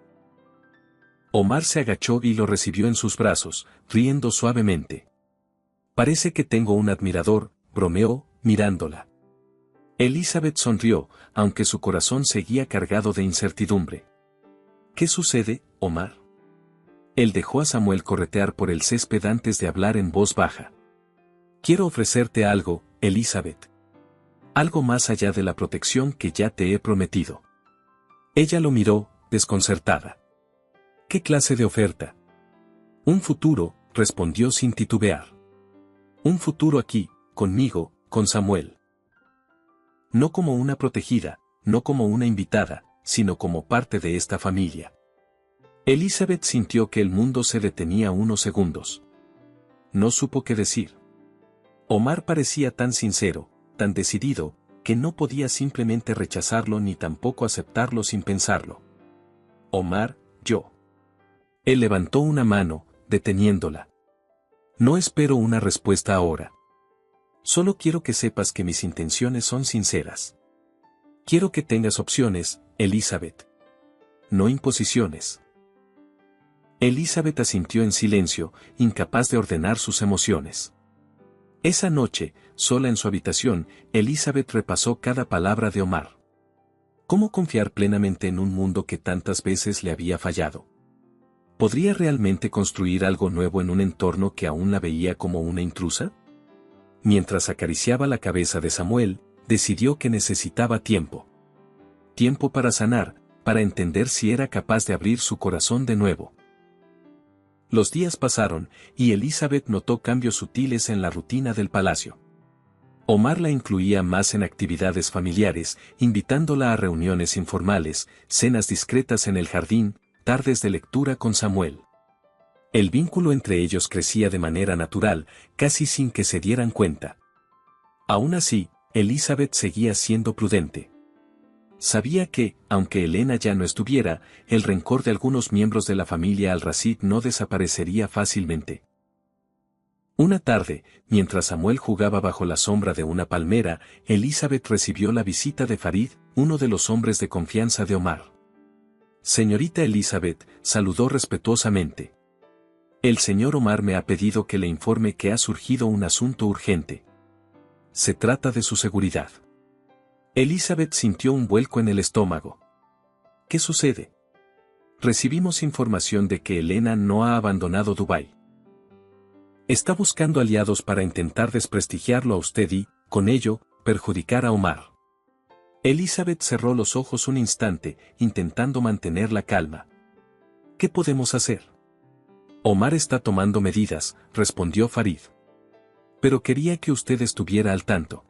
Omar se agachó y lo recibió en sus brazos, riendo suavemente. Parece que tengo un admirador, bromeó, mirándola. Elizabeth sonrió, aunque su corazón seguía cargado de incertidumbre. ¿Qué sucede, Omar? Él dejó a Samuel corretear por el césped antes de hablar en voz baja. Quiero ofrecerte algo, Elizabeth. Algo más allá de la protección que ya te he prometido. Ella lo miró, desconcertada. ¿Qué clase de oferta? Un futuro, respondió sin titubear. Un futuro aquí, conmigo, con Samuel. No como una protegida, no como una invitada, sino como parte de esta familia. Elizabeth sintió que el mundo se detenía unos segundos. No supo qué decir. Omar parecía tan sincero, tan decidido, que no podía simplemente rechazarlo ni tampoco aceptarlo sin pensarlo. Omar, yo. Él levantó una mano, deteniéndola. No espero una respuesta ahora. Solo quiero que sepas que mis intenciones son sinceras. Quiero que tengas opciones, Elizabeth. No imposiciones. Elizabeth asintió en silencio, incapaz de ordenar sus emociones. Esa noche, sola en su habitación, Elizabeth repasó cada palabra de Omar. ¿Cómo confiar plenamente en un mundo que tantas veces le había fallado? ¿Podría realmente construir algo nuevo en un entorno que aún la veía como una intrusa? Mientras acariciaba la cabeza de Samuel, decidió que necesitaba tiempo. Tiempo para sanar, para entender si era capaz de abrir su corazón de nuevo. Los días pasaron, y Elizabeth notó cambios sutiles en la rutina del palacio. Omar la incluía más en actividades familiares, invitándola a reuniones informales, cenas discretas en el jardín, tardes de lectura con Samuel. El vínculo entre ellos crecía de manera natural, casi sin que se dieran cuenta. Aún así, Elizabeth seguía siendo prudente. Sabía que, aunque Helena ya no estuviera, el rencor de algunos miembros de la familia Al-Rashid no desaparecería fácilmente. Una tarde, mientras Samuel jugaba bajo la sombra de una palmera, Elizabeth recibió la visita de Farid, uno de los hombres de confianza de Omar. Señorita Elizabeth, saludó respetuosamente. El señor Omar me ha pedido que le informe que ha surgido un asunto urgente. Se trata de su seguridad. Elizabeth sintió un vuelco en el estómago. ¿Qué sucede? Recibimos información de que Helena no ha abandonado Dubái. Está buscando aliados para intentar desprestigiarlo a usted y, con ello, perjudicar a Omar. Elizabeth cerró los ojos un instante, intentando mantener la calma. ¿Qué podemos hacer? Omar está tomando medidas, respondió Farid. Pero quería que usted estuviera al tanto.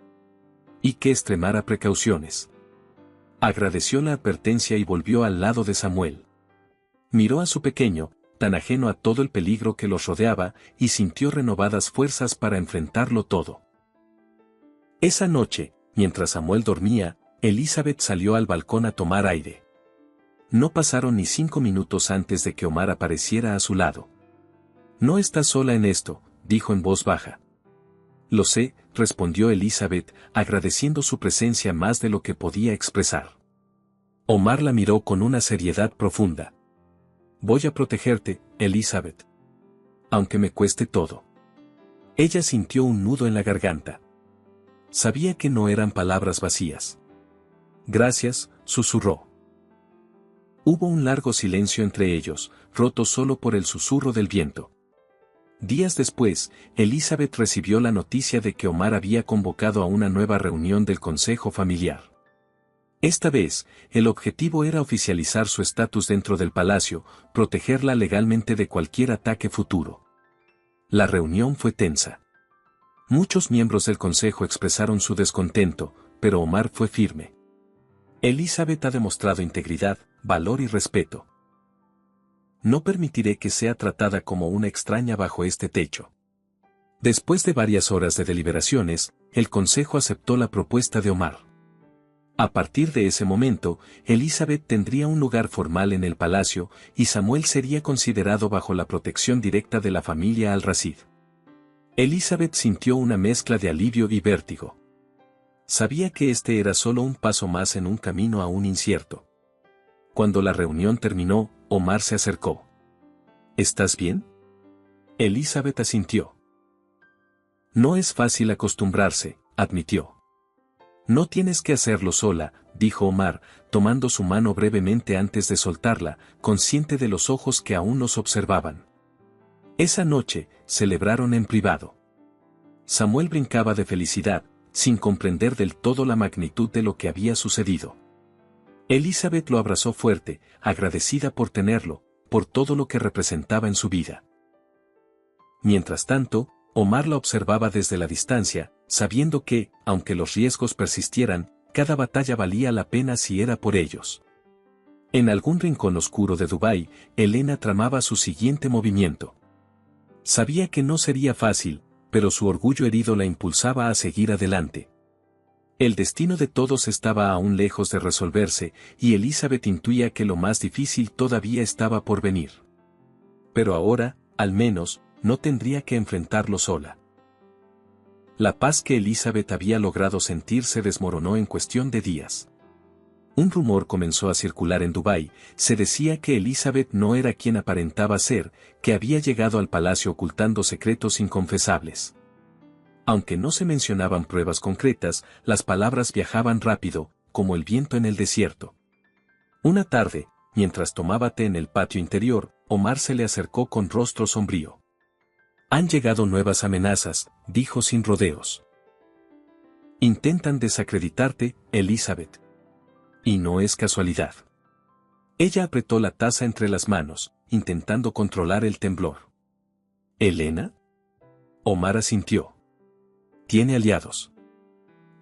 Y que extremara precauciones. Agradeció la advertencia y volvió al lado de Samuel. Miró a su pequeño, tan ajeno a todo el peligro que los rodeaba, y sintió renovadas fuerzas para enfrentarlo todo. Esa noche, mientras Samuel dormía, Elizabeth salió al balcón a tomar aire. No pasaron ni 5 minutos antes de que Omar apareciera a su lado. No estás sola en esto, dijo en voz baja. Lo sé, respondió Elizabeth, agradeciendo su presencia más de lo que podía expresar. Omar la miró con una seriedad profunda. Voy a protegerte, Elizabeth. Aunque me cueste todo. Ella sintió un nudo en la garganta. Sabía que no eran palabras vacías. Gracias, susurró. Hubo un largo silencio entre ellos, roto solo por el susurro del viento. Días después, Elizabeth recibió la noticia de que Omar había convocado a una nueva reunión del consejo familiar. Esta vez, el objetivo era oficializar su estatus dentro del palacio, protegerla legalmente de cualquier ataque futuro. La reunión fue tensa. Muchos miembros del consejo expresaron su descontento, pero Omar fue firme. Elizabeth ha demostrado integridad, valor y respeto. No permitiré que sea tratada como una extraña bajo este techo. Después de varias horas de deliberaciones, el consejo aceptó la propuesta de Omar. A partir de ese momento, Elizabeth tendría un lugar formal en el palacio, y Samuel sería considerado bajo la protección directa de la familia Al-Rashid. Elizabeth sintió una mezcla de alivio y vértigo. Sabía que este era solo un paso más en un camino aún incierto. Cuando la reunión terminó, Omar se acercó. ¿Estás bien? Elizabeth asintió. No es fácil acostumbrarse, admitió. No tienes que hacerlo sola, dijo Omar, tomando su mano brevemente antes de soltarla, consciente de los ojos que aún los observaban. Esa noche, celebraron en privado. Samuel brincaba de felicidad, sin comprender del todo la magnitud de lo que había sucedido. Elizabeth lo abrazó fuerte, agradecida por tenerlo, por todo lo que representaba en su vida. Mientras tanto, Omar la observaba desde la distancia, sabiendo que, aunque los riesgos persistieran, cada batalla valía la pena si era por ellos. En algún rincón oscuro de Dubái, Helena tramaba su siguiente movimiento. Sabía que no sería fácil, pero su orgullo herido la impulsaba a seguir adelante. El destino de todos estaba aún lejos de resolverse, y Elizabeth intuía que lo más difícil todavía estaba por venir. Pero ahora, al menos, no tendría que enfrentarlo sola. La paz que Elizabeth había logrado sentir se desmoronó en cuestión de días. Un rumor comenzó a circular en Dubái, se decía que Elizabeth no era quien aparentaba ser, que había llegado al palacio ocultando secretos inconfesables. Aunque no se mencionaban pruebas concretas, las palabras viajaban rápido, como el viento en el desierto. Una tarde, mientras tomaba té en el patio interior, Omar se le acercó con rostro sombrío. «Han llegado nuevas amenazas», dijo sin rodeos. «Intentan desacreditarte, Elizabeth. Y no es casualidad». Ella apretó la taza entre las manos, intentando controlar el temblor. «¿Elena?». Omar asintió. «Tiene aliados.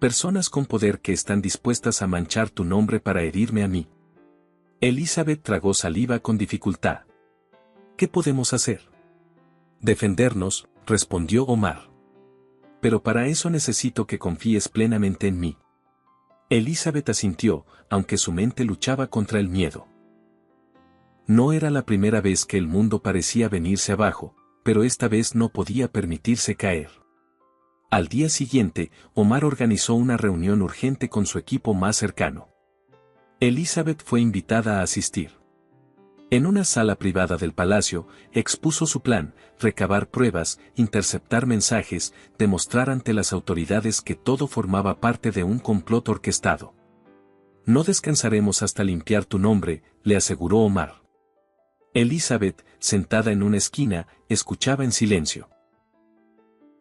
Personas con poder que están dispuestas a manchar tu nombre para herirme a mí». Elizabeth tragó saliva con dificultad. «¿Qué podemos hacer?». «Defendernos», respondió Omar. «Pero para eso necesito que confíes plenamente en mí». Elizabeth asintió, aunque su mente luchaba contra el miedo. No era la primera vez que el mundo parecía venirse abajo, pero esta vez no podía permitirse caer. Al día siguiente, Omar organizó una reunión urgente con su equipo más cercano. Elizabeth fue invitada a asistir. En una sala privada del palacio, expuso su plan: recabar pruebas, interceptar mensajes, demostrar ante las autoridades que todo formaba parte de un complot orquestado. «No descansaremos hasta limpiar tu nombre», le aseguró Omar. Elizabeth, sentada en una esquina, escuchaba en silencio.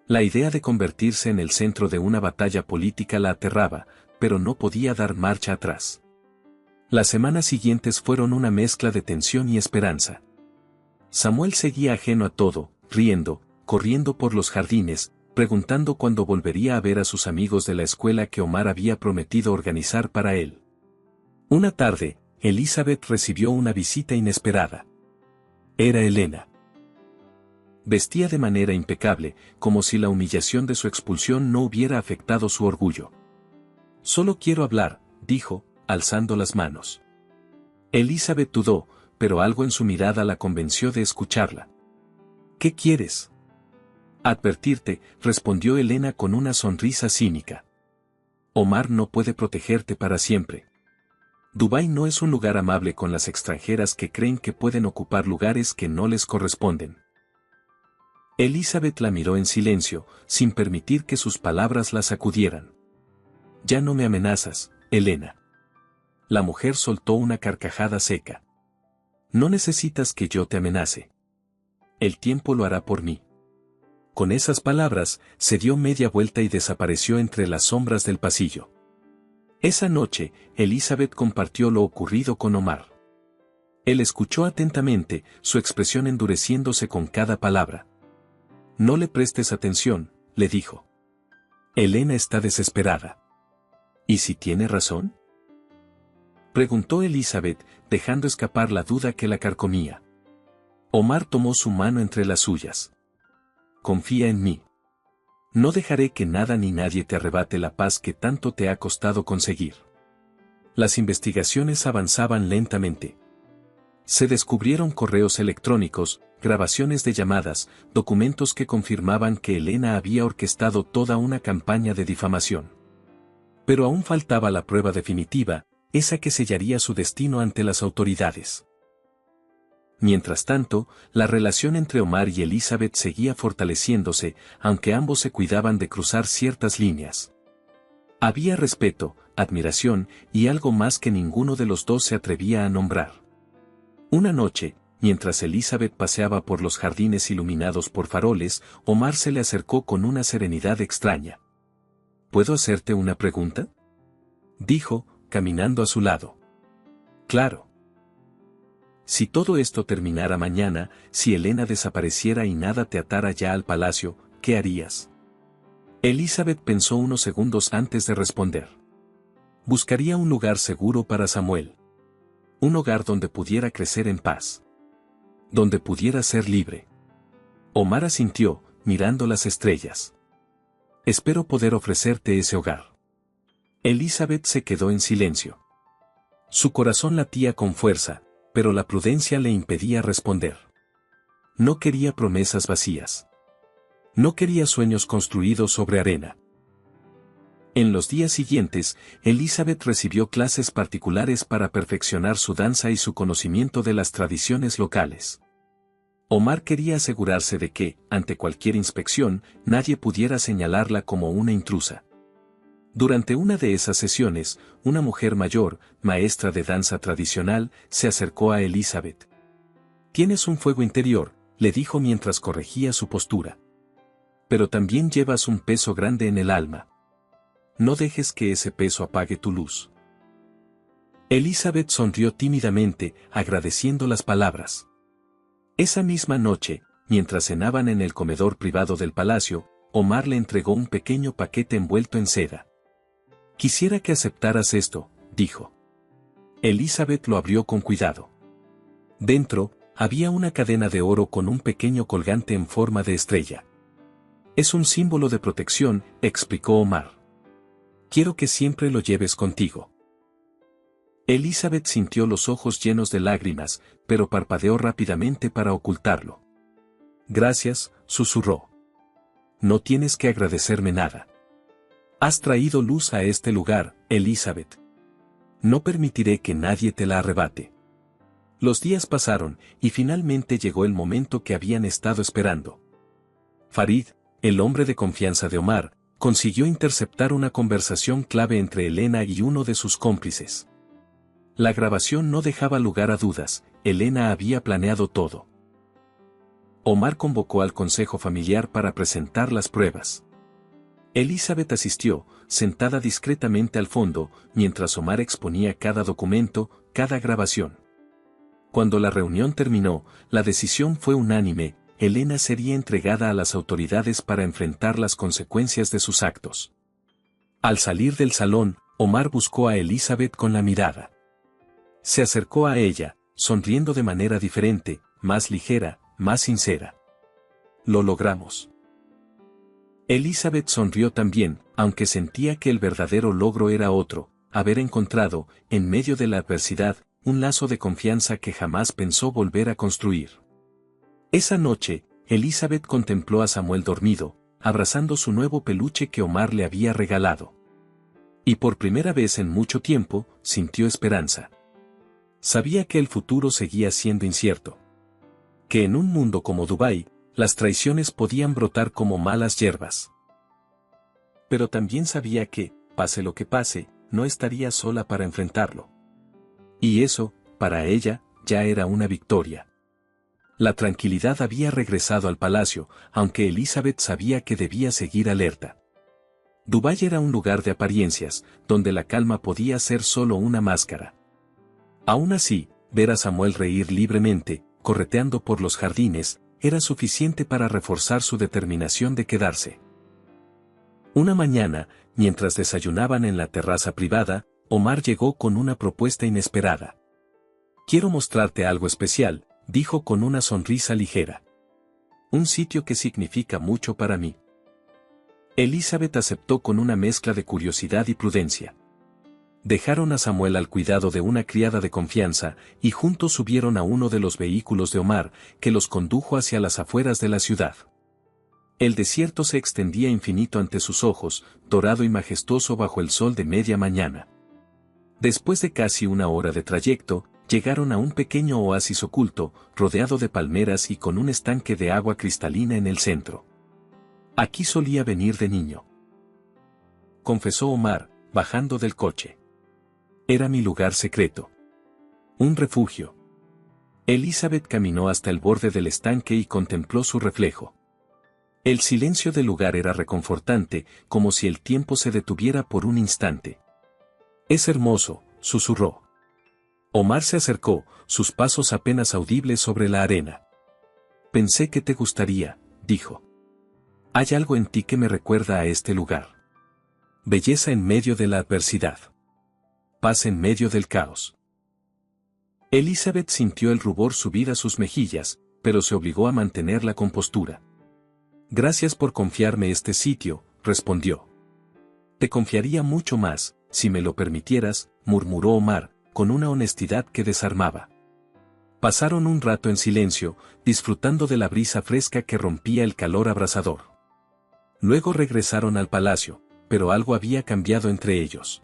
La idea de convertirse en el centro de una batalla política la aterraba, pero no podía dar marcha atrás. Las semanas siguientes fueron una mezcla de tensión y esperanza. Samuel seguía ajeno a todo, riendo, corriendo por los jardines, preguntando cuándo volvería a ver a sus amigos de la escuela que Omar había prometido organizar para él. Una tarde, Elizabeth recibió una visita inesperada. Era Elena. Vestía de manera impecable, como si la humillación de su expulsión no hubiera afectado su orgullo. «Solo quiero hablar», dijo, alzando las manos. Elizabeth dudó, pero algo en su mirada la convenció de escucharla. «¿Qué quieres?». «Advertirte», respondió Elena con una sonrisa cínica. «Omar no puede protegerte para siempre. Dubái no es un lugar amable con las extranjeras que creen que pueden ocupar lugares que no les corresponden». Elizabeth la miró en silencio, sin permitir que sus palabras la sacudieran. «Ya no me amenazas, Elena». La mujer soltó una carcajada seca. «No necesitas que yo te amenace. El tiempo lo hará por mí». Con esas palabras, se dio media vuelta y desapareció entre las sombras del pasillo. Esa noche, Elizabeth compartió lo ocurrido con Omar. Él escuchó atentamente, su expresión endureciéndose con cada palabra. «No le prestes atención», le dijo. «Elena está desesperada». «¿Y si tiene razón?», preguntó Elizabeth, dejando escapar la duda que la carcomía. Omar tomó su mano entre las suyas. «Confía en mí. No dejaré que nada ni nadie te arrebate la paz que tanto te ha costado conseguir». Las investigaciones avanzaban lentamente. Se descubrieron correos electrónicos, grabaciones de llamadas, documentos que confirmaban que Elena había orquestado toda una campaña de difamación. Pero aún faltaba la prueba definitiva, esa que sellaría su destino ante las autoridades. Mientras tanto, la relación entre Omar y Elizabeth seguía fortaleciéndose, aunque ambos se cuidaban de cruzar ciertas líneas. Había respeto, admiración y algo más que ninguno de los dos se atrevía a nombrar. Una noche, mientras Elizabeth paseaba por los jardines iluminados por faroles, Omar se le acercó con una serenidad extraña. «¿Puedo hacerte una pregunta?», dijo, caminando a su lado. «Claro». «Si todo esto terminara mañana, si Elena desapareciera y nada te atara ya al palacio, ¿qué harías?». Elizabeth pensó unos segundos antes de responder. «Buscaría un lugar seguro para Samuel. Un hogar donde pudiera crecer en paz. Donde pudiera ser libre». Omar asintió, mirando las estrellas. «Espero poder ofrecerte ese hogar». Elizabeth se quedó en silencio. Su corazón latía con fuerza, pero la prudencia le impedía responder. No quería promesas vacías. No quería sueños construidos sobre arena. En los días siguientes, Elizabeth recibió clases particulares para perfeccionar su danza y su conocimiento de las tradiciones locales. Omar quería asegurarse de que, ante cualquier inspección, nadie pudiera señalarla como una intrusa. Durante una de esas sesiones, una mujer mayor, maestra de danza tradicional, se acercó a Elizabeth. «Tienes un fuego interior», le dijo mientras corregía su postura. «Pero también llevas un peso grande en el alma. No dejes que ese peso apague tu luz». Elizabeth sonrió tímidamente, agradeciendo las palabras. Esa misma noche, mientras cenaban en el comedor privado del palacio, Omar le entregó un pequeño paquete envuelto en seda. «Quisiera que aceptaras esto», dijo. Elizabeth lo abrió con cuidado. Dentro, había una cadena de oro con un pequeño colgante en forma de estrella. «Es un símbolo de protección», explicó Omar. «Quiero que siempre lo lleves contigo». Elizabeth sintió los ojos llenos de lágrimas, pero parpadeó rápidamente para ocultarlo. «Gracias», susurró. «No tienes que agradecerme nada. Has traído luz a este lugar, Elizabeth. No permitiré que nadie te la arrebate». Los días pasaron, y finalmente llegó el momento que habían estado esperando. Farid, el hombre de confianza de Omar, consiguió interceptar una conversación clave entre Elena y uno de sus cómplices. La grabación no dejaba lugar a dudas, Elena había planeado todo. Omar convocó al consejo familiar para presentar las pruebas. Elizabeth asistió, sentada discretamente al fondo, mientras Omar exponía cada documento, cada grabación. Cuando la reunión terminó, la decisión fue unánime: Elena sería entregada a las autoridades para enfrentar las consecuencias de sus actos. Al salir del salón, Omar buscó a Elizabeth con la mirada. Se acercó a ella, sonriendo de manera diferente, más ligera, más sincera. «Lo logramos». Elizabeth sonrió también, aunque sentía que el verdadero logro era otro: haber encontrado, en medio de la adversidad, un lazo de confianza que jamás pensó volver a construir. Esa noche, Elizabeth contempló a Samuel dormido, abrazando su nuevo peluche que Omar le había regalado. Y por primera vez en mucho tiempo, sintió esperanza. Sabía que el futuro seguía siendo incierto. Que en un mundo como Dubái, las traiciones podían brotar como malas hierbas. Pero también sabía que, pase lo que pase, no estaría sola para enfrentarlo. Y eso, para ella, ya era una victoria. La tranquilidad había regresado al palacio, aunque Elizabeth sabía que debía seguir alerta. Dubái era un lugar de apariencias, donde la calma podía ser solo una máscara. Aún así, ver a Samuel reír libremente, correteando por los jardines, era suficiente para reforzar su determinación de quedarse. Una mañana, mientras desayunaban en la terraza privada, Omar llegó con una propuesta inesperada. «Quiero mostrarte algo especial», dijo con una sonrisa ligera. «Un sitio que significa mucho para mí». Elizabeth aceptó con una mezcla de curiosidad y prudencia. Dejaron a Samuel al cuidado de una criada de confianza, y juntos subieron a uno de los vehículos de Omar, que los condujo hacia las afueras de la ciudad. El desierto se extendía infinito ante sus ojos, dorado y majestuoso bajo el sol de media mañana. Después de casi una hora de trayecto, llegaron a un pequeño oasis oculto, rodeado de palmeras y con un estanque de agua cristalina en el centro. «Aquí solía venir de niño», confesó Omar, bajando del coche. «Era mi lugar secreto. Un refugio». Elizabeth caminó hasta el borde del estanque y contempló su reflejo. El silencio del lugar era reconfortante, como si el tiempo se detuviera por un instante. «Es hermoso», susurró. Omar se acercó, sus pasos apenas audibles sobre la arena. «Pensé que te gustaría», dijo. «Hay algo en ti que me recuerda a este lugar. Belleza en medio de la adversidad. Paz en medio del caos». Elizabeth sintió el rubor subir a sus mejillas, pero se obligó a mantener la compostura. «Gracias por confiarme este sitio», respondió. «Te confiaría mucho más, si me lo permitieras», murmuró Omar, con una honestidad que desarmaba. Pasaron un rato en silencio, disfrutando de la brisa fresca que rompía el calor abrasador. Luego regresaron al palacio, pero algo había cambiado entre ellos.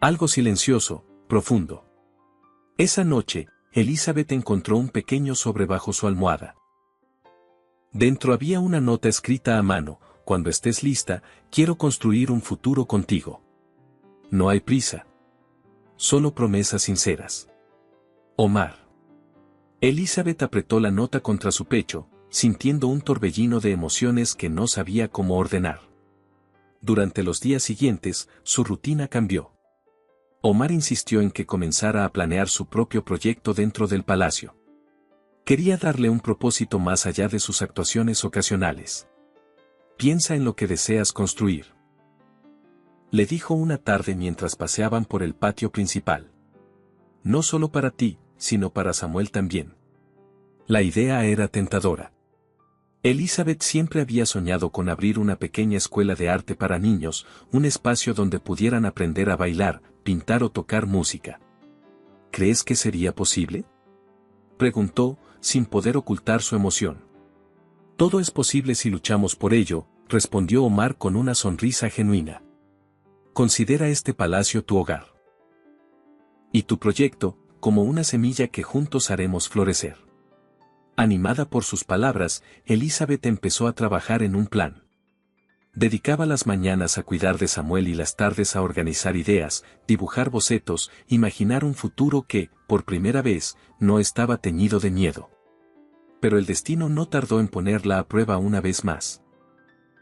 Algo silencioso, profundo. Esa noche, Elizabeth encontró un pequeño sobre bajo su almohada. Dentro había una nota escrita a mano: cuando estés lista, quiero construir un futuro contigo. No hay prisa. Solo promesas sinceras. Omar. Elizabeth apretó la nota contra su pecho, sintiendo un torbellino de emociones que no sabía cómo ordenar. Durante los días siguientes, su rutina cambió. Omar insistió en que comenzara a planear su propio proyecto dentro del palacio. Quería darle un propósito más allá de sus actuaciones ocasionales. Piensa en lo que deseas construir, le dijo una tarde mientras paseaban por el patio principal. No solo para ti, sino para Samuel también. La idea era tentadora. Elizabeth siempre había soñado con abrir una pequeña escuela de arte para niños, un espacio donde pudieran aprender a bailar, pintar o tocar música. ¿Crees que sería posible?, preguntó, sin poder ocultar su emoción. Todo es posible si luchamos por ello, respondió Omar con una sonrisa genuina. Considera este palacio tu hogar. Y tu proyecto, como una semilla que juntos haremos florecer. Animada por sus palabras, Elizabeth empezó a trabajar en un plan. Dedicaba las mañanas a cuidar de Samuel y las tardes a organizar ideas, dibujar bocetos, imaginar un futuro que, por primera vez, no estaba teñido de miedo. Pero el destino no tardó en ponerla a prueba una vez más.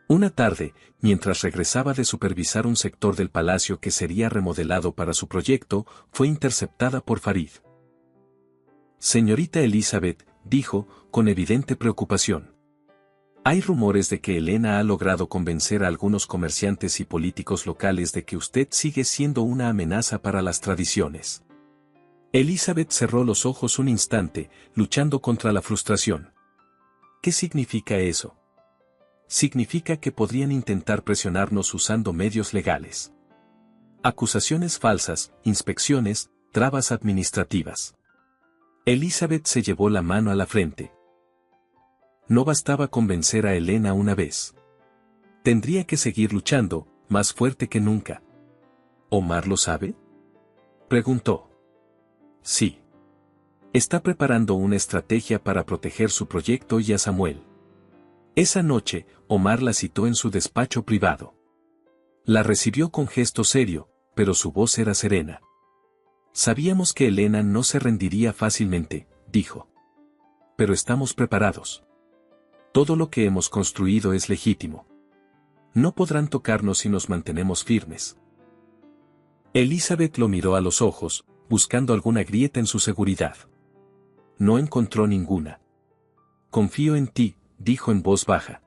Una tarde, mientras regresaba de supervisar un sector del palacio que sería remodelado para su proyecto, fue interceptada por Farid. Señorita Elizabeth, dijo, con evidente preocupación. Hay rumores de que Elena ha logrado convencer a algunos comerciantes y políticos locales de que usted sigue siendo una amenaza para las tradiciones. Elizabeth cerró los ojos un instante, luchando contra la frustración. ¿Qué significa eso? Significa que podrían intentar presionarnos usando medios legales. Acusaciones falsas, inspecciones, trabas administrativas. Elizabeth se llevó la mano a la frente. No bastaba convencer a Elena una vez. Tendría que seguir luchando, más fuerte que nunca. ¿Omar lo sabe?, preguntó. Sí. Está preparando una estrategia para proteger su proyecto y a Samuel. Esa noche, Omar la citó en su despacho privado. La recibió con gesto serio, pero su voz era serena. Sabíamos que Elena no se rendiría fácilmente, dijo. Pero estamos preparados. Todo lo que hemos construido es legítimo. No podrán tocarnos si nos mantenemos firmes. Elizabeth lo miró a los ojos, buscando alguna grieta en su seguridad. No encontró ninguna. Confío en ti, dijo en voz baja.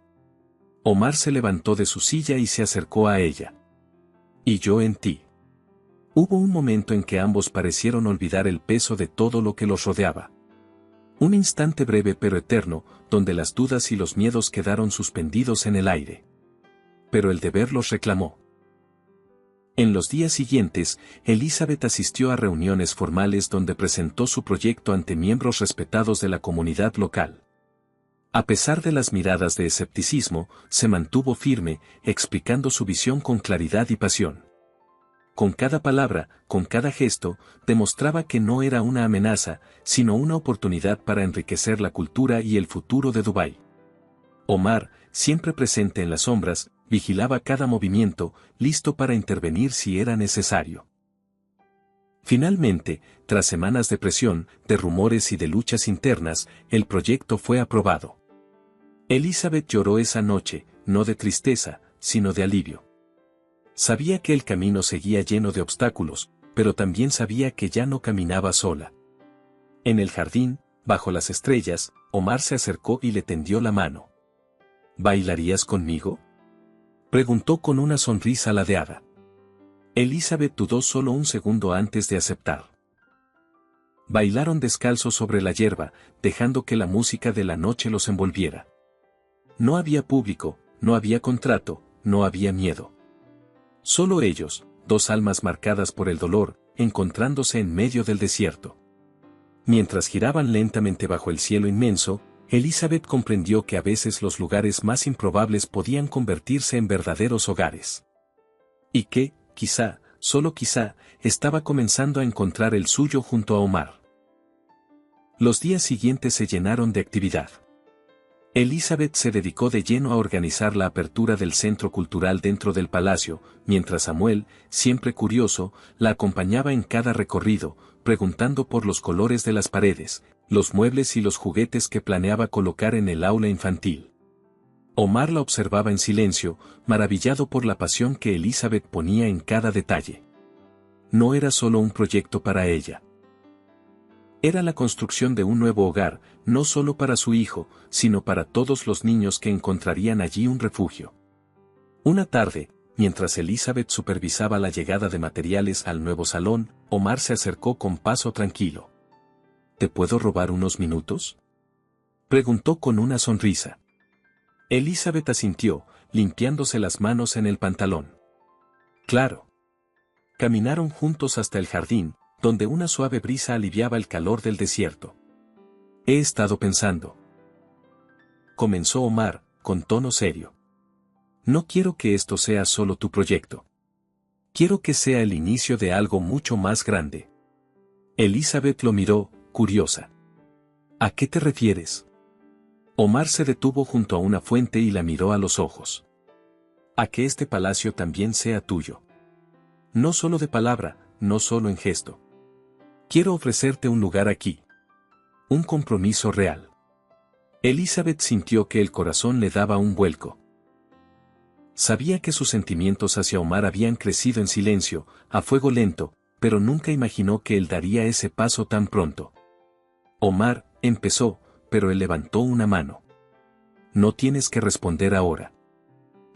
Omar se levantó de su silla y se acercó a ella. Y yo en ti. Hubo un momento en que ambos parecieron olvidar el peso de todo lo que los rodeaba. Un instante breve pero eterno, donde las dudas y los miedos quedaron suspendidos en el aire. Pero el deber los reclamó. En los días siguientes, Elizabeth asistió a reuniones formales donde presentó su proyecto ante miembros respetados de la comunidad local. A pesar de las miradas de escepticismo, se mantuvo firme, explicando su visión con claridad y pasión. Con cada palabra, con cada gesto, demostraba que no era una amenaza, sino una oportunidad para enriquecer la cultura y el futuro de Dubái. Omar, siempre presente en las sombras, vigilaba cada movimiento, listo para intervenir si era necesario. Finalmente, tras semanas de presión, de rumores y de luchas internas, el proyecto fue aprobado. Elizabeth lloró esa noche, no de tristeza, sino de alivio. Sabía que el camino seguía lleno de obstáculos, pero también sabía que ya no caminaba sola. En el jardín, bajo las estrellas, Omar se acercó y le tendió la mano. ¿Bailarías conmigo?, preguntó con una sonrisa ladeada. Elizabeth dudó solo un segundo antes de aceptar. Bailaron descalzos sobre la hierba, dejando que la música de la noche los envolviera. No había público, no había contrato, no había miedo. Solo ellos, dos almas marcadas por el dolor, encontrándose en medio del desierto. Mientras giraban lentamente bajo el cielo inmenso, Elizabeth comprendió que a veces los lugares más improbables podían convertirse en verdaderos hogares. Y que, quizá, solo quizá, estaba comenzando a encontrar el suyo junto a Omar. Los días siguientes se llenaron de actividad. Elizabeth se dedicó de lleno a organizar la apertura del centro cultural dentro del palacio, mientras Samuel, siempre curioso, la acompañaba en cada recorrido, preguntando por los colores de las paredes, los muebles y los juguetes que planeaba colocar en el aula infantil. Omar la observaba en silencio, maravillado por la pasión que Elizabeth ponía en cada detalle. No era solo un proyecto para ella. Era la construcción de un nuevo hogar, no solo para su hijo, sino para todos los niños que encontrarían allí un refugio. Una tarde, mientras Elizabeth supervisaba la llegada de materiales al nuevo salón, Omar se acercó con paso tranquilo. ¿Te puedo robar unos minutos?, preguntó con una sonrisa. Elizabeth asintió, limpiándose las manos en el pantalón. Claro. Caminaron juntos hasta el jardín, donde una suave brisa aliviaba el calor del desierto. He estado pensando. Comenzó Omar, con tono serio. No quiero que esto sea solo tu proyecto. Quiero que sea el inicio de algo mucho más grande. Elizabeth lo miró, curiosa. ¿A qué te refieres? Omar se detuvo junto a una fuente y la miró a los ojos. A que este palacio también sea tuyo. No solo de palabra, no solo en gesto. Quiero ofrecerte un lugar aquí. Un compromiso real. Elizabeth sintió que el corazón le daba un vuelco. Sabía que sus sentimientos hacia Omar habían crecido en silencio, a fuego lento, pero nunca imaginó que él daría ese paso tan pronto. Omar, empezó, pero él levantó una mano. No tienes que responder ahora.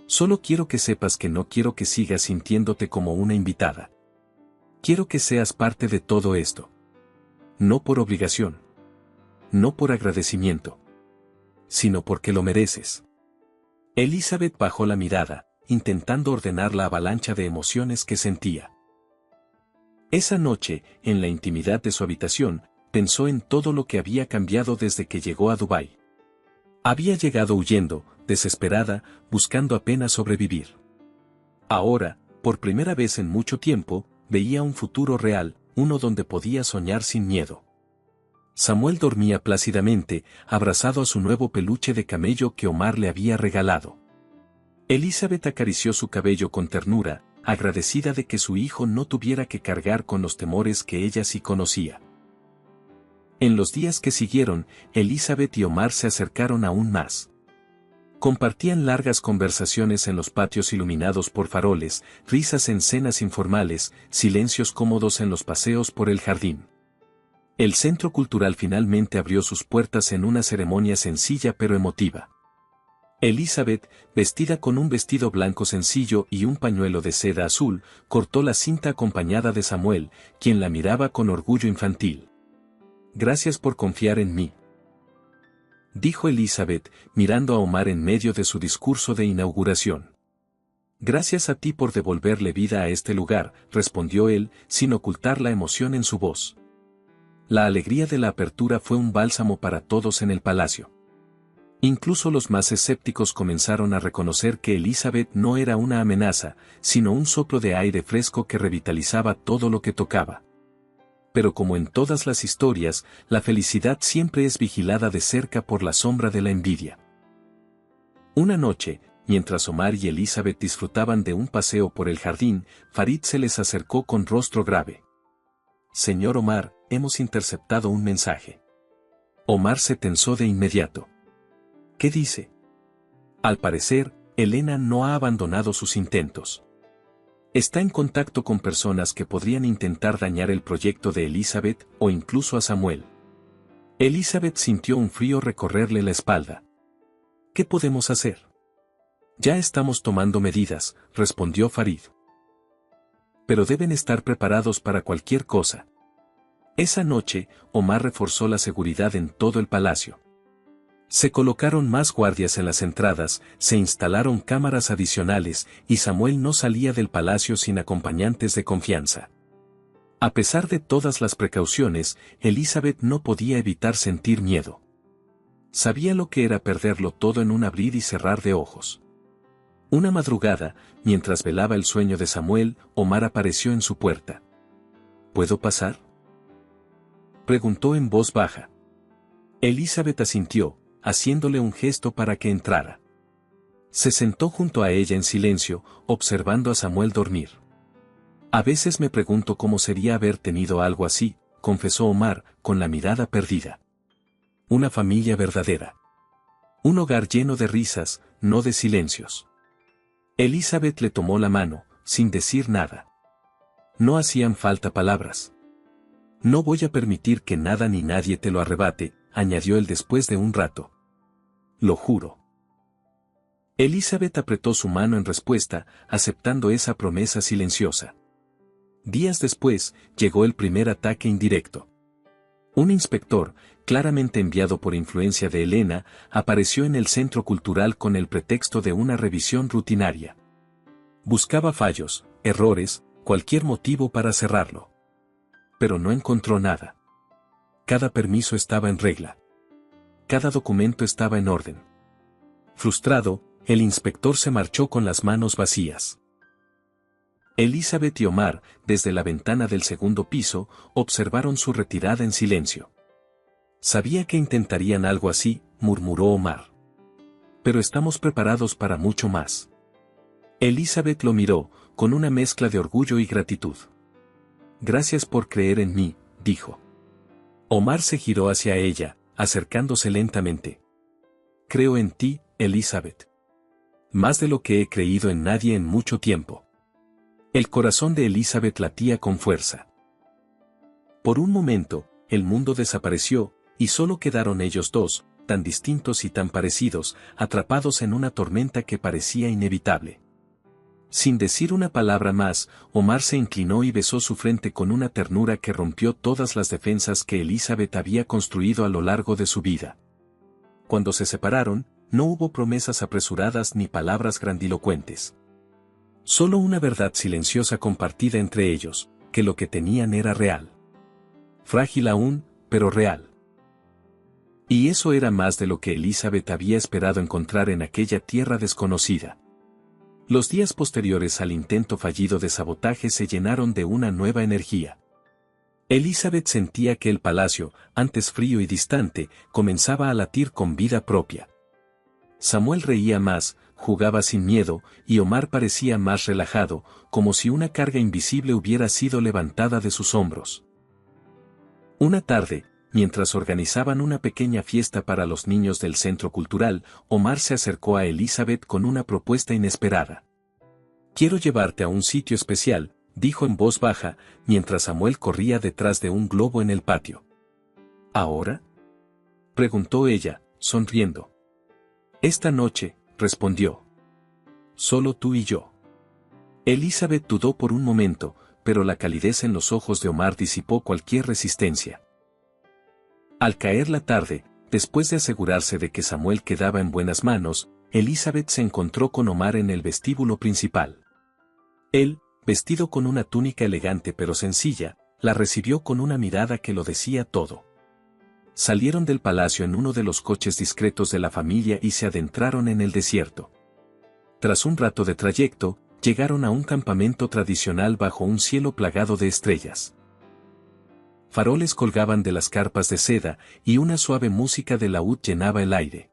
Solo quiero que sepas que no quiero que sigas sintiéndote como una invitada. Quiero que seas parte de todo esto. No por obligación. No por agradecimiento. Sino porque lo mereces. Elizabeth bajó la mirada, intentando ordenar la avalancha de emociones que sentía. Esa noche, en la intimidad de su habitación, pensó en todo lo que había cambiado desde que llegó a Dubái. Había llegado huyendo, desesperada, buscando apenas sobrevivir. Ahora, por primera vez en mucho tiempo, veía un futuro real, uno donde podía soñar sin miedo. Samuel dormía plácidamente, abrazado a su nuevo peluche de camello que Omar le había regalado. Elizabeth acarició su cabello con ternura, agradecida de que su hijo no tuviera que cargar con los temores que ella sí conocía. En los días que siguieron, Elizabeth y Omar se acercaron aún más. Compartían largas conversaciones en los patios iluminados por faroles, risas en cenas informales, silencios cómodos en los paseos por el jardín. El centro cultural finalmente abrió sus puertas en una ceremonia sencilla pero emotiva. Elizabeth, vestida con un vestido blanco sencillo y un pañuelo de seda azul, cortó la cinta acompañada de Samuel, quien la miraba con orgullo infantil. Gracias por confiar en mí, dijo Elizabeth, mirando a Omar en medio de su discurso de inauguración. Gracias a ti por devolverle vida a este lugar, respondió él, sin ocultar la emoción en su voz. La alegría de la apertura fue un bálsamo para todos en el palacio. Incluso los más escépticos comenzaron a reconocer que Elizabeth no era una amenaza, sino un soplo de aire fresco que revitalizaba todo lo que tocaba. Pero como en todas las historias, la felicidad siempre es vigilada de cerca por la sombra de la envidia. Una noche, mientras Omar y Elizabeth disfrutaban de un paseo por el jardín, Farid se les acercó con rostro grave. Señor Omar, hemos interceptado un mensaje. Omar se tensó de inmediato. ¿Qué dice? Al parecer, Elena no ha abandonado sus intentos. Está en contacto con personas que podrían intentar dañar el proyecto de Elizabeth o incluso a Samuel. Elizabeth sintió un frío recorrerle la espalda. ¿Qué podemos hacer? Ya estamos tomando medidas, respondió Farid. Pero deben estar preparados para cualquier cosa. Esa noche, Omar reforzó la seguridad en todo el palacio. Se colocaron más guardias en las entradas, se instalaron cámaras adicionales, y Samuel no salía del palacio sin acompañantes de confianza. A pesar de todas las precauciones, Elizabeth no podía evitar sentir miedo. Sabía lo que era perderlo todo en un abrir y cerrar de ojos. Una madrugada, mientras velaba el sueño de Samuel, Omar apareció en su puerta. ¿Puedo pasar?, preguntó en voz baja. Elizabeth asintió, haciéndole un gesto para que entrara. Se sentó junto a ella en silencio, observando a Samuel dormir. A veces me pregunto cómo sería haber tenido algo así, confesó Omar, con la mirada perdida. Una familia verdadera. Un hogar lleno de risas, no de silencios. Elizabeth le tomó la mano, sin decir nada. No hacían falta palabras. No voy a permitir que nada ni nadie te lo arrebate, añadió él después de un rato. Lo juro. Elizabeth apretó su mano en respuesta, aceptando esa promesa silenciosa. Días después, llegó el primer ataque indirecto. Un inspector, claramente enviado por influencia de Elena, apareció en el centro cultural con el pretexto de una revisión rutinaria. Buscaba fallos, errores, cualquier motivo para cerrarlo. Pero no encontró nada. Cada permiso estaba en regla. Cada documento estaba en orden. Frustrado, el inspector se marchó con las manos vacías. Elizabeth y Omar, desde la ventana del segundo piso, observaron su retirada en silencio. Sabía que intentarían algo así, murmuró Omar. Pero estamos preparados para mucho más. Elizabeth lo miró, con una mezcla de orgullo y gratitud. Gracias por creer en mí, dijo. Omar se giró hacia ella, acercándose lentamente. Creo en ti, Elizabeth. Más de lo que he creído en nadie en mucho tiempo. El corazón de Elizabeth latía con fuerza. Por un momento, el mundo desapareció, y solo quedaron ellos dos, tan distintos y tan parecidos, atrapados en una tormenta que parecía inevitable. Sin decir una palabra más, Omar se inclinó y besó su frente con una ternura que rompió todas las defensas que Elizabeth había construido a lo largo de su vida. Cuando se separaron, no hubo promesas apresuradas ni palabras grandilocuentes. Solo una verdad silenciosa compartida entre ellos, que lo que tenían era real. Frágil aún, pero real. Y eso era más de lo que Elizabeth había esperado encontrar en aquella tierra desconocida. Los días posteriores al intento fallido de sabotaje se llenaron de una nueva energía. Elizabeth sentía que el palacio, antes frío y distante, comenzaba a latir con vida propia. Samuel reía más, jugaba sin miedo, y Omar parecía más relajado, como si una carga invisible hubiera sido levantada de sus hombros. Una tarde, mientras organizaban una pequeña fiesta para los niños del centro cultural, Omar se acercó a Elizabeth con una propuesta inesperada. Quiero llevarte a un sitio especial, dijo en voz baja, mientras Samuel corría detrás de un globo en el patio. ¿Ahora?, preguntó ella, sonriendo. Esta noche, respondió. Solo tú y yo. Elizabeth dudó por un momento, pero la calidez en los ojos de Omar disipó cualquier resistencia. Al caer la tarde, después de asegurarse de que Samuel quedaba en buenas manos, Elizabeth se encontró con Omar en el vestíbulo principal. Él, vestido con una túnica elegante pero sencilla, la recibió con una mirada que lo decía todo. Salieron del palacio en uno de los coches discretos de la familia y se adentraron en el desierto. Tras un rato de trayecto, llegaron a un campamento tradicional bajo un cielo plagado de estrellas. Faroles colgaban de las carpas de seda, y una suave música de laúd llenaba el aire.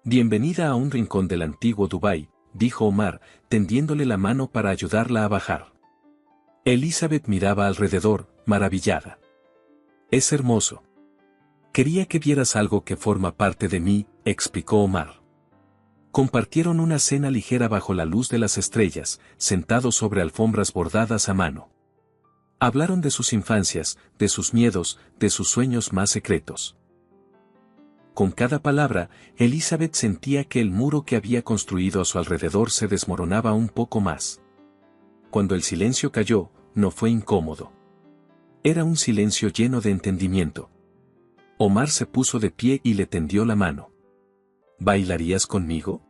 Bienvenida a un rincón del antiguo Dubái, dijo Omar, tendiéndole la mano para ayudarla a bajar. Elizabeth miraba alrededor, maravillada. Es hermoso. Quería que vieras algo que forma parte de mí, explicó Omar. Compartieron una cena ligera bajo la luz de las estrellas, sentados sobre alfombras bordadas a mano. Hablaron de sus infancias, de sus miedos, de sus sueños más secretos. Con cada palabra, Elizabeth sentía que el muro que había construido a su alrededor se desmoronaba un poco más. Cuando el silencio cayó, no fue incómodo. Era un silencio lleno de entendimiento. Omar se puso de pie y le tendió la mano. ¿Bailarías conmigo?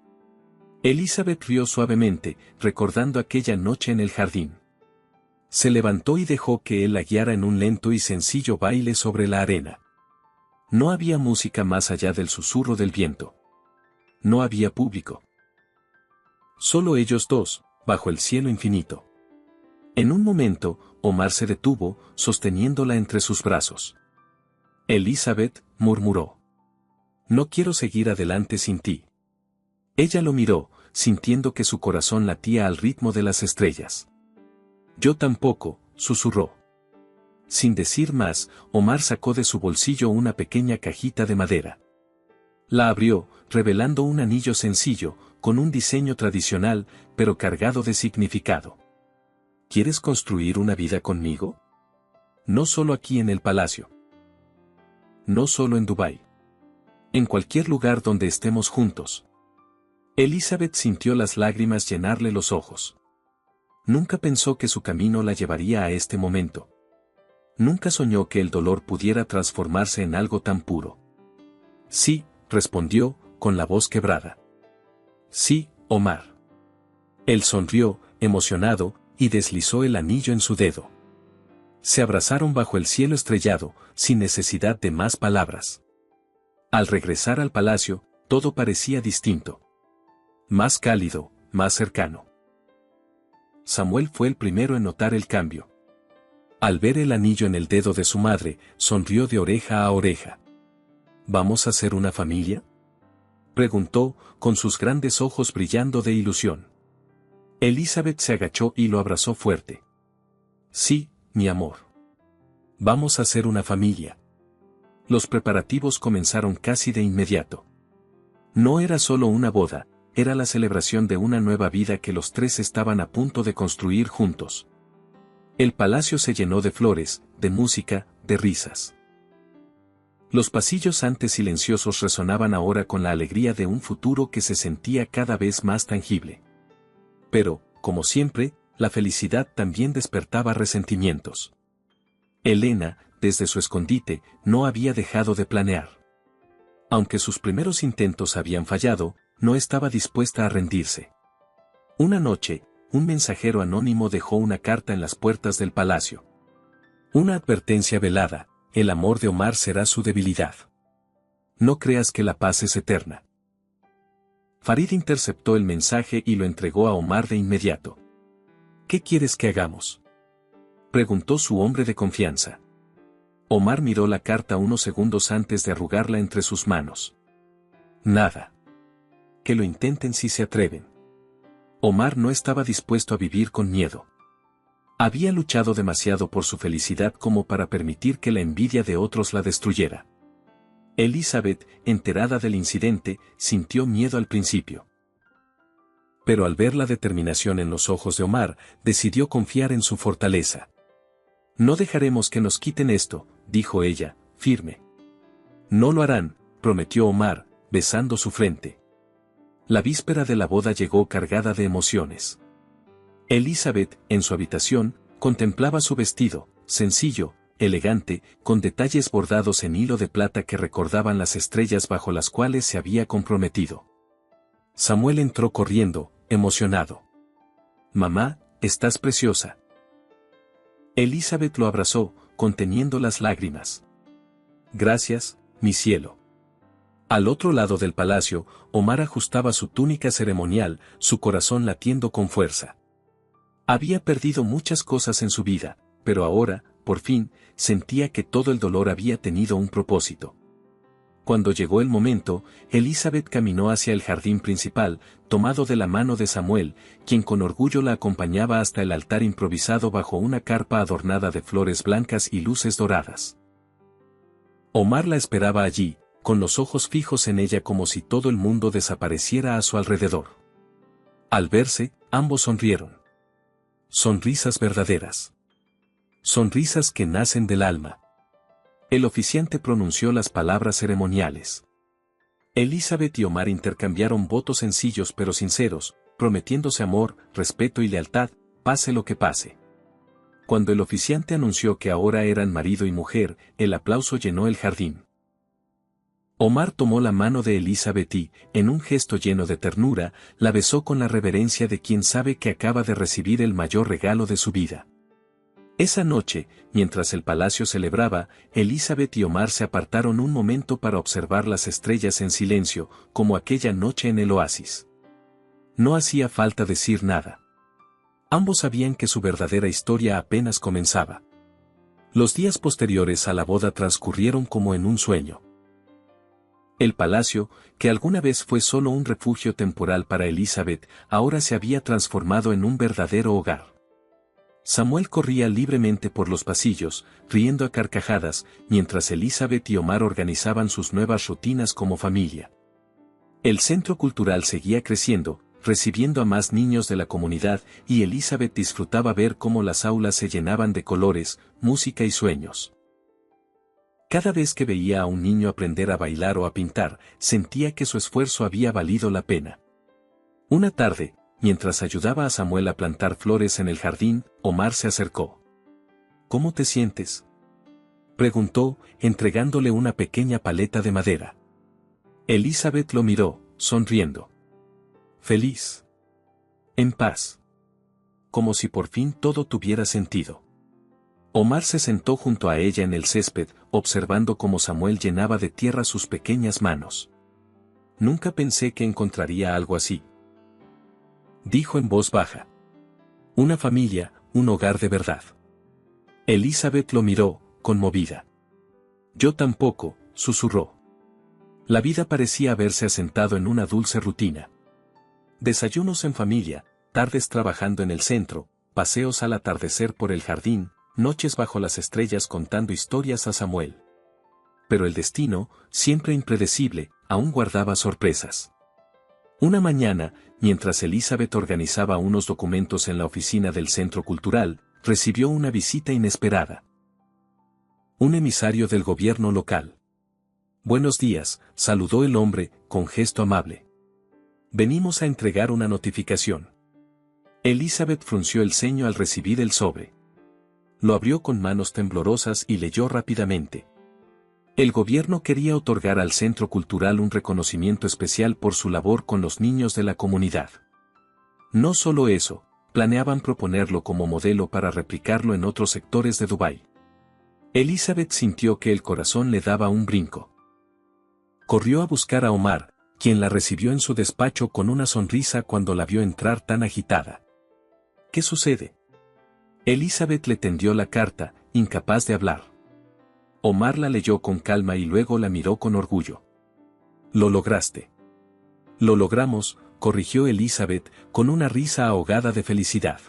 Elizabeth rió suavemente, recordando aquella noche en el jardín. Se levantó y dejó que él la guiara en un lento y sencillo baile sobre la arena. No había música más allá del susurro del viento. No había público. Solo ellos dos, bajo el cielo infinito. En un momento, Omar se detuvo, sosteniéndola entre sus brazos. Elizabeth, murmuró. No quiero seguir adelante sin ti. Ella lo miró, sintiendo que su corazón latía al ritmo de las estrellas. Yo tampoco, susurró. Sin decir más, Omar sacó de su bolsillo una pequeña cajita de madera. La abrió, revelando un anillo sencillo, con un diseño tradicional, pero cargado de significado. ¿Quieres construir una vida conmigo? No solo aquí en el palacio. No solo en Dubái. En cualquier lugar donde estemos juntos. Elizabeth sintió las lágrimas llenarle los ojos. Nunca pensó que su camino la llevaría a este momento. Nunca soñó que el dolor pudiera transformarse en algo tan puro. Sí, respondió, con la voz quebrada. Sí, Omar. Él sonrió, emocionado, y deslizó el anillo en su dedo. Se abrazaron bajo el cielo estrellado, sin necesidad de más palabras. Al regresar al palacio, todo parecía distinto. Más cálido, más cercano. Samuel fue el primero en notar el cambio. Al ver el anillo en el dedo de su madre, sonrió de oreja a oreja. ¿Vamos a ser una familia?, preguntó, con sus grandes ojos brillando de ilusión. Elizabeth se agachó y lo abrazó fuerte. Sí, mi amor. Vamos a ser una familia. Los preparativos comenzaron casi de inmediato. No era solo una boda, era la celebración de una nueva vida que los tres estaban a punto de construir juntos. El palacio se llenó de flores, de música, de risas. Los pasillos antes silenciosos resonaban ahora con la alegría de un futuro que se sentía cada vez más tangible. Pero, como siempre, la felicidad también despertaba resentimientos. Elena, desde su escondite, no había dejado de planear. Aunque sus primeros intentos habían fallado, no estaba dispuesta a rendirse. Una noche, un mensajero anónimo dejó una carta en las puertas del palacio. Una advertencia velada: el amor de Omar será su debilidad. No creas que la paz es eterna. Farid interceptó el mensaje y lo entregó a Omar de inmediato. ¿Qué quieres que hagamos?, preguntó su hombre de confianza. Omar miró la carta unos segundos antes de arrugarla entre sus manos. Nada. Que lo intenten si se atreven. Omar no estaba dispuesto a vivir con miedo. Había luchado demasiado por su felicidad como para permitir que la envidia de otros la destruyera. Elizabeth, enterada del incidente, sintió miedo al principio. Pero al ver la determinación en los ojos de Omar, decidió confiar en su fortaleza. No dejaremos que nos quiten esto, dijo ella, firme. No lo harán, prometió Omar, besando su frente. La víspera de la boda llegó cargada de emociones. Elizabeth, en su habitación, contemplaba su vestido, sencillo, elegante, con detalles bordados en hilo de plata que recordaban las estrellas bajo las cuales se había comprometido. Samuel entró corriendo, emocionado. Mamá, estás preciosa. Elizabeth lo abrazó, conteniendo las lágrimas. Gracias, mi cielo. Al otro lado del palacio, Omar ajustaba su túnica ceremonial, su corazón latiendo con fuerza. Había perdido muchas cosas en su vida, pero ahora, por fin, sentía que todo el dolor había tenido un propósito. Cuando llegó el momento, Elizabeth caminó hacia el jardín principal, tomado de la mano de Samuel, quien con orgullo la acompañaba hasta el altar improvisado bajo una carpa adornada de flores blancas y luces doradas. Omar la esperaba allí, con los ojos fijos en ella como si todo el mundo desapareciera a su alrededor. Al verse, ambos sonrieron. Sonrisas verdaderas. Sonrisas que nacen del alma. El oficiante pronunció las palabras ceremoniales. Elizabeth y Omar intercambiaron votos sencillos pero sinceros, prometiéndose amor, respeto y lealtad, pase lo que pase. Cuando el oficiante anunció que ahora eran marido y mujer, el aplauso llenó el jardín. Omar tomó la mano de Elizabeth y, en un gesto lleno de ternura, la besó con la reverencia de quien sabe que acaba de recibir el mayor regalo de su vida. Esa noche, mientras el palacio celebraba, Elizabeth y Omar se apartaron un momento para observar las estrellas en silencio, como aquella noche en el oasis. No hacía falta decir nada. Ambos sabían que su verdadera historia apenas comenzaba. Los días posteriores a la boda transcurrieron como en un sueño. El palacio, que alguna vez fue solo un refugio temporal para Elizabeth, ahora se había transformado en un verdadero hogar. Samuel corría libremente por los pasillos, riendo a carcajadas, mientras Elizabeth y Omar organizaban sus nuevas rutinas como familia. El centro cultural seguía creciendo, recibiendo a más niños de la comunidad, y Elizabeth disfrutaba ver cómo las aulas se llenaban de colores, música y sueños. Cada vez que veía a un niño aprender a bailar o a pintar, sentía que su esfuerzo había valido la pena. Una tarde, mientras ayudaba a Samuel a plantar flores en el jardín, Omar se acercó. ¿Cómo te sientes?, preguntó, entregándole una pequeña paleta de madera. Elizabeth lo miró, sonriendo. Feliz. En paz. Como si por fin todo tuviera sentido. Omar se sentó junto a ella en el césped, observando cómo Samuel llenaba de tierra sus pequeñas manos. Nunca pensé que encontraría algo así, dijo en voz baja. Una familia, un hogar de verdad. Elizabeth lo miró, conmovida. Yo tampoco, susurró. La vida parecía haberse asentado en una dulce rutina. Desayunos en familia, tardes trabajando en el centro, paseos al atardecer por el jardín, noches bajo las estrellas contando historias a Samuel. Pero el destino, siempre impredecible, aún guardaba sorpresas. Una mañana, mientras Elizabeth organizaba unos documentos en la oficina del Centro Cultural, recibió una visita inesperada. Un emisario del gobierno local. Buenos días, saludó el hombre, con gesto amable. Venimos a entregar una notificación. Elizabeth frunció el ceño al recibir el sobre. Lo abrió con manos temblorosas y leyó rápidamente. El gobierno quería otorgar al Centro Cultural un reconocimiento especial por su labor con los niños de la comunidad. No solo eso, planeaban proponerlo como modelo para replicarlo en otros sectores de Dubái. Elizabeth sintió que el corazón le daba un brinco. Corrió a buscar a Omar, quien la recibió en su despacho con una sonrisa cuando la vio entrar tan agitada. ¿Qué sucede? Elizabeth le tendió la carta, incapaz de hablar. Omar la leyó con calma y luego la miró con orgullo. Lo lograste. Lo logramos, corrigió Elizabeth, con una risa ahogada de felicidad.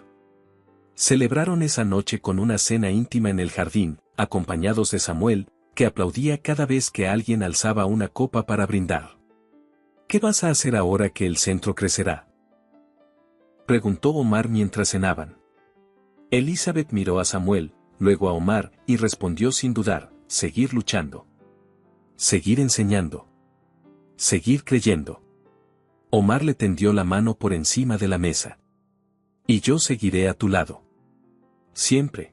Celebraron esa noche con una cena íntima en el jardín, acompañados de Samuel, que aplaudía cada vez que alguien alzaba una copa para brindar. ¿Qué vas a hacer ahora que el centro crecerá?, preguntó Omar mientras cenaban. Elizabeth miró a Samuel, luego a Omar, y respondió sin dudar: seguir luchando. Seguir enseñando. Seguir creyendo. Omar le tendió la mano por encima de la mesa. Y yo seguiré a tu lado. Siempre.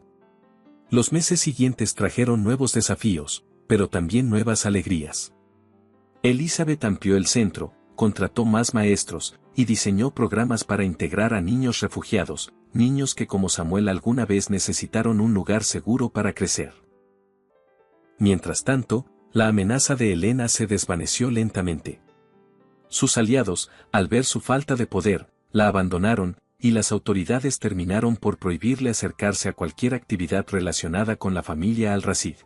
Los meses siguientes trajeron nuevos desafíos, pero también nuevas alegrías. Elizabeth amplió el centro, contrató más maestros, y diseñó programas para integrar a niños refugiados, niños que como Samuel alguna vez necesitaron un lugar seguro para crecer. Mientras tanto, la amenaza de Helena se desvaneció lentamente. Sus aliados, al ver su falta de poder, la abandonaron, y las autoridades terminaron por prohibirle acercarse a cualquier actividad relacionada con la familia Al-Rashid.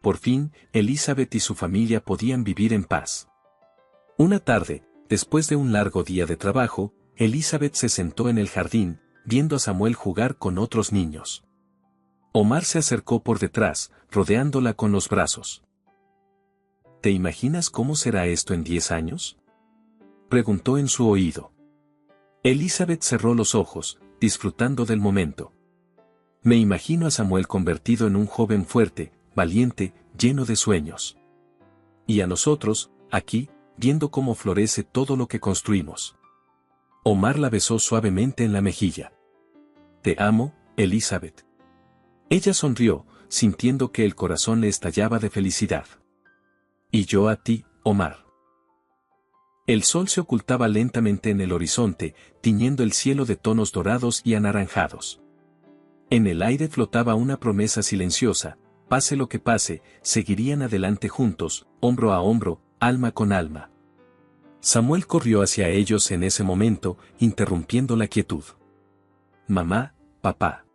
Por fin, Elizabeth y su familia podían vivir en paz. Una tarde, después de un largo día de trabajo, Elizabeth se sentó en el jardín, viendo a Samuel jugar con otros niños. Omar se acercó por detrás, rodeándola con los brazos. ¿Te imaginas cómo será esto en 10 años?, preguntó en su oído. Elizabeth cerró los ojos, disfrutando del momento. Me imagino a Samuel convertido en un joven fuerte, valiente, lleno de sueños. Y a nosotros, aquí, viendo cómo florece todo lo que construimos. Omar la besó suavemente en la mejilla. Te amo, Elizabeth. Ella sonrió, sintiendo que el corazón le estallaba de felicidad. Y yo a ti, Omar. El sol se ocultaba lentamente en el horizonte, tiñendo el cielo de tonos dorados y anaranjados. En el aire flotaba una promesa silenciosa: pase lo que pase, seguirían adelante juntos, hombro a hombro, alma con alma. Samuel corrió hacia ellos en ese momento, interrumpiendo la quietud. Mamá, papá.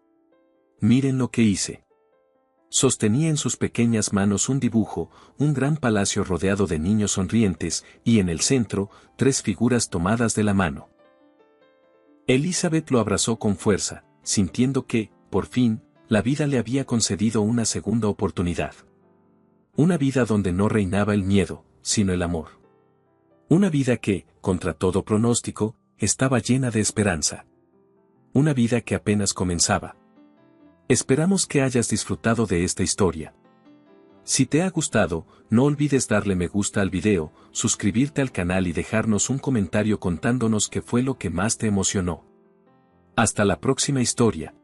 Miren lo que hice. Sostenía en sus pequeñas manos un dibujo, un gran palacio rodeado de niños sonrientes, y en el centro, 3 figuras tomadas de la mano. Elizabeth lo abrazó con fuerza, sintiendo que, por fin, la vida le había concedido una segunda oportunidad. Una vida donde no reinaba el miedo, sino el amor. Una vida que, contra todo pronóstico, estaba llena de esperanza. Una vida que apenas comenzaba. Esperamos que hayas disfrutado de esta historia. Si te ha gustado, no olvides darle me gusta al video, suscribirte al canal y dejarnos un comentario contándonos qué fue lo que más te emocionó. Hasta la próxima historia.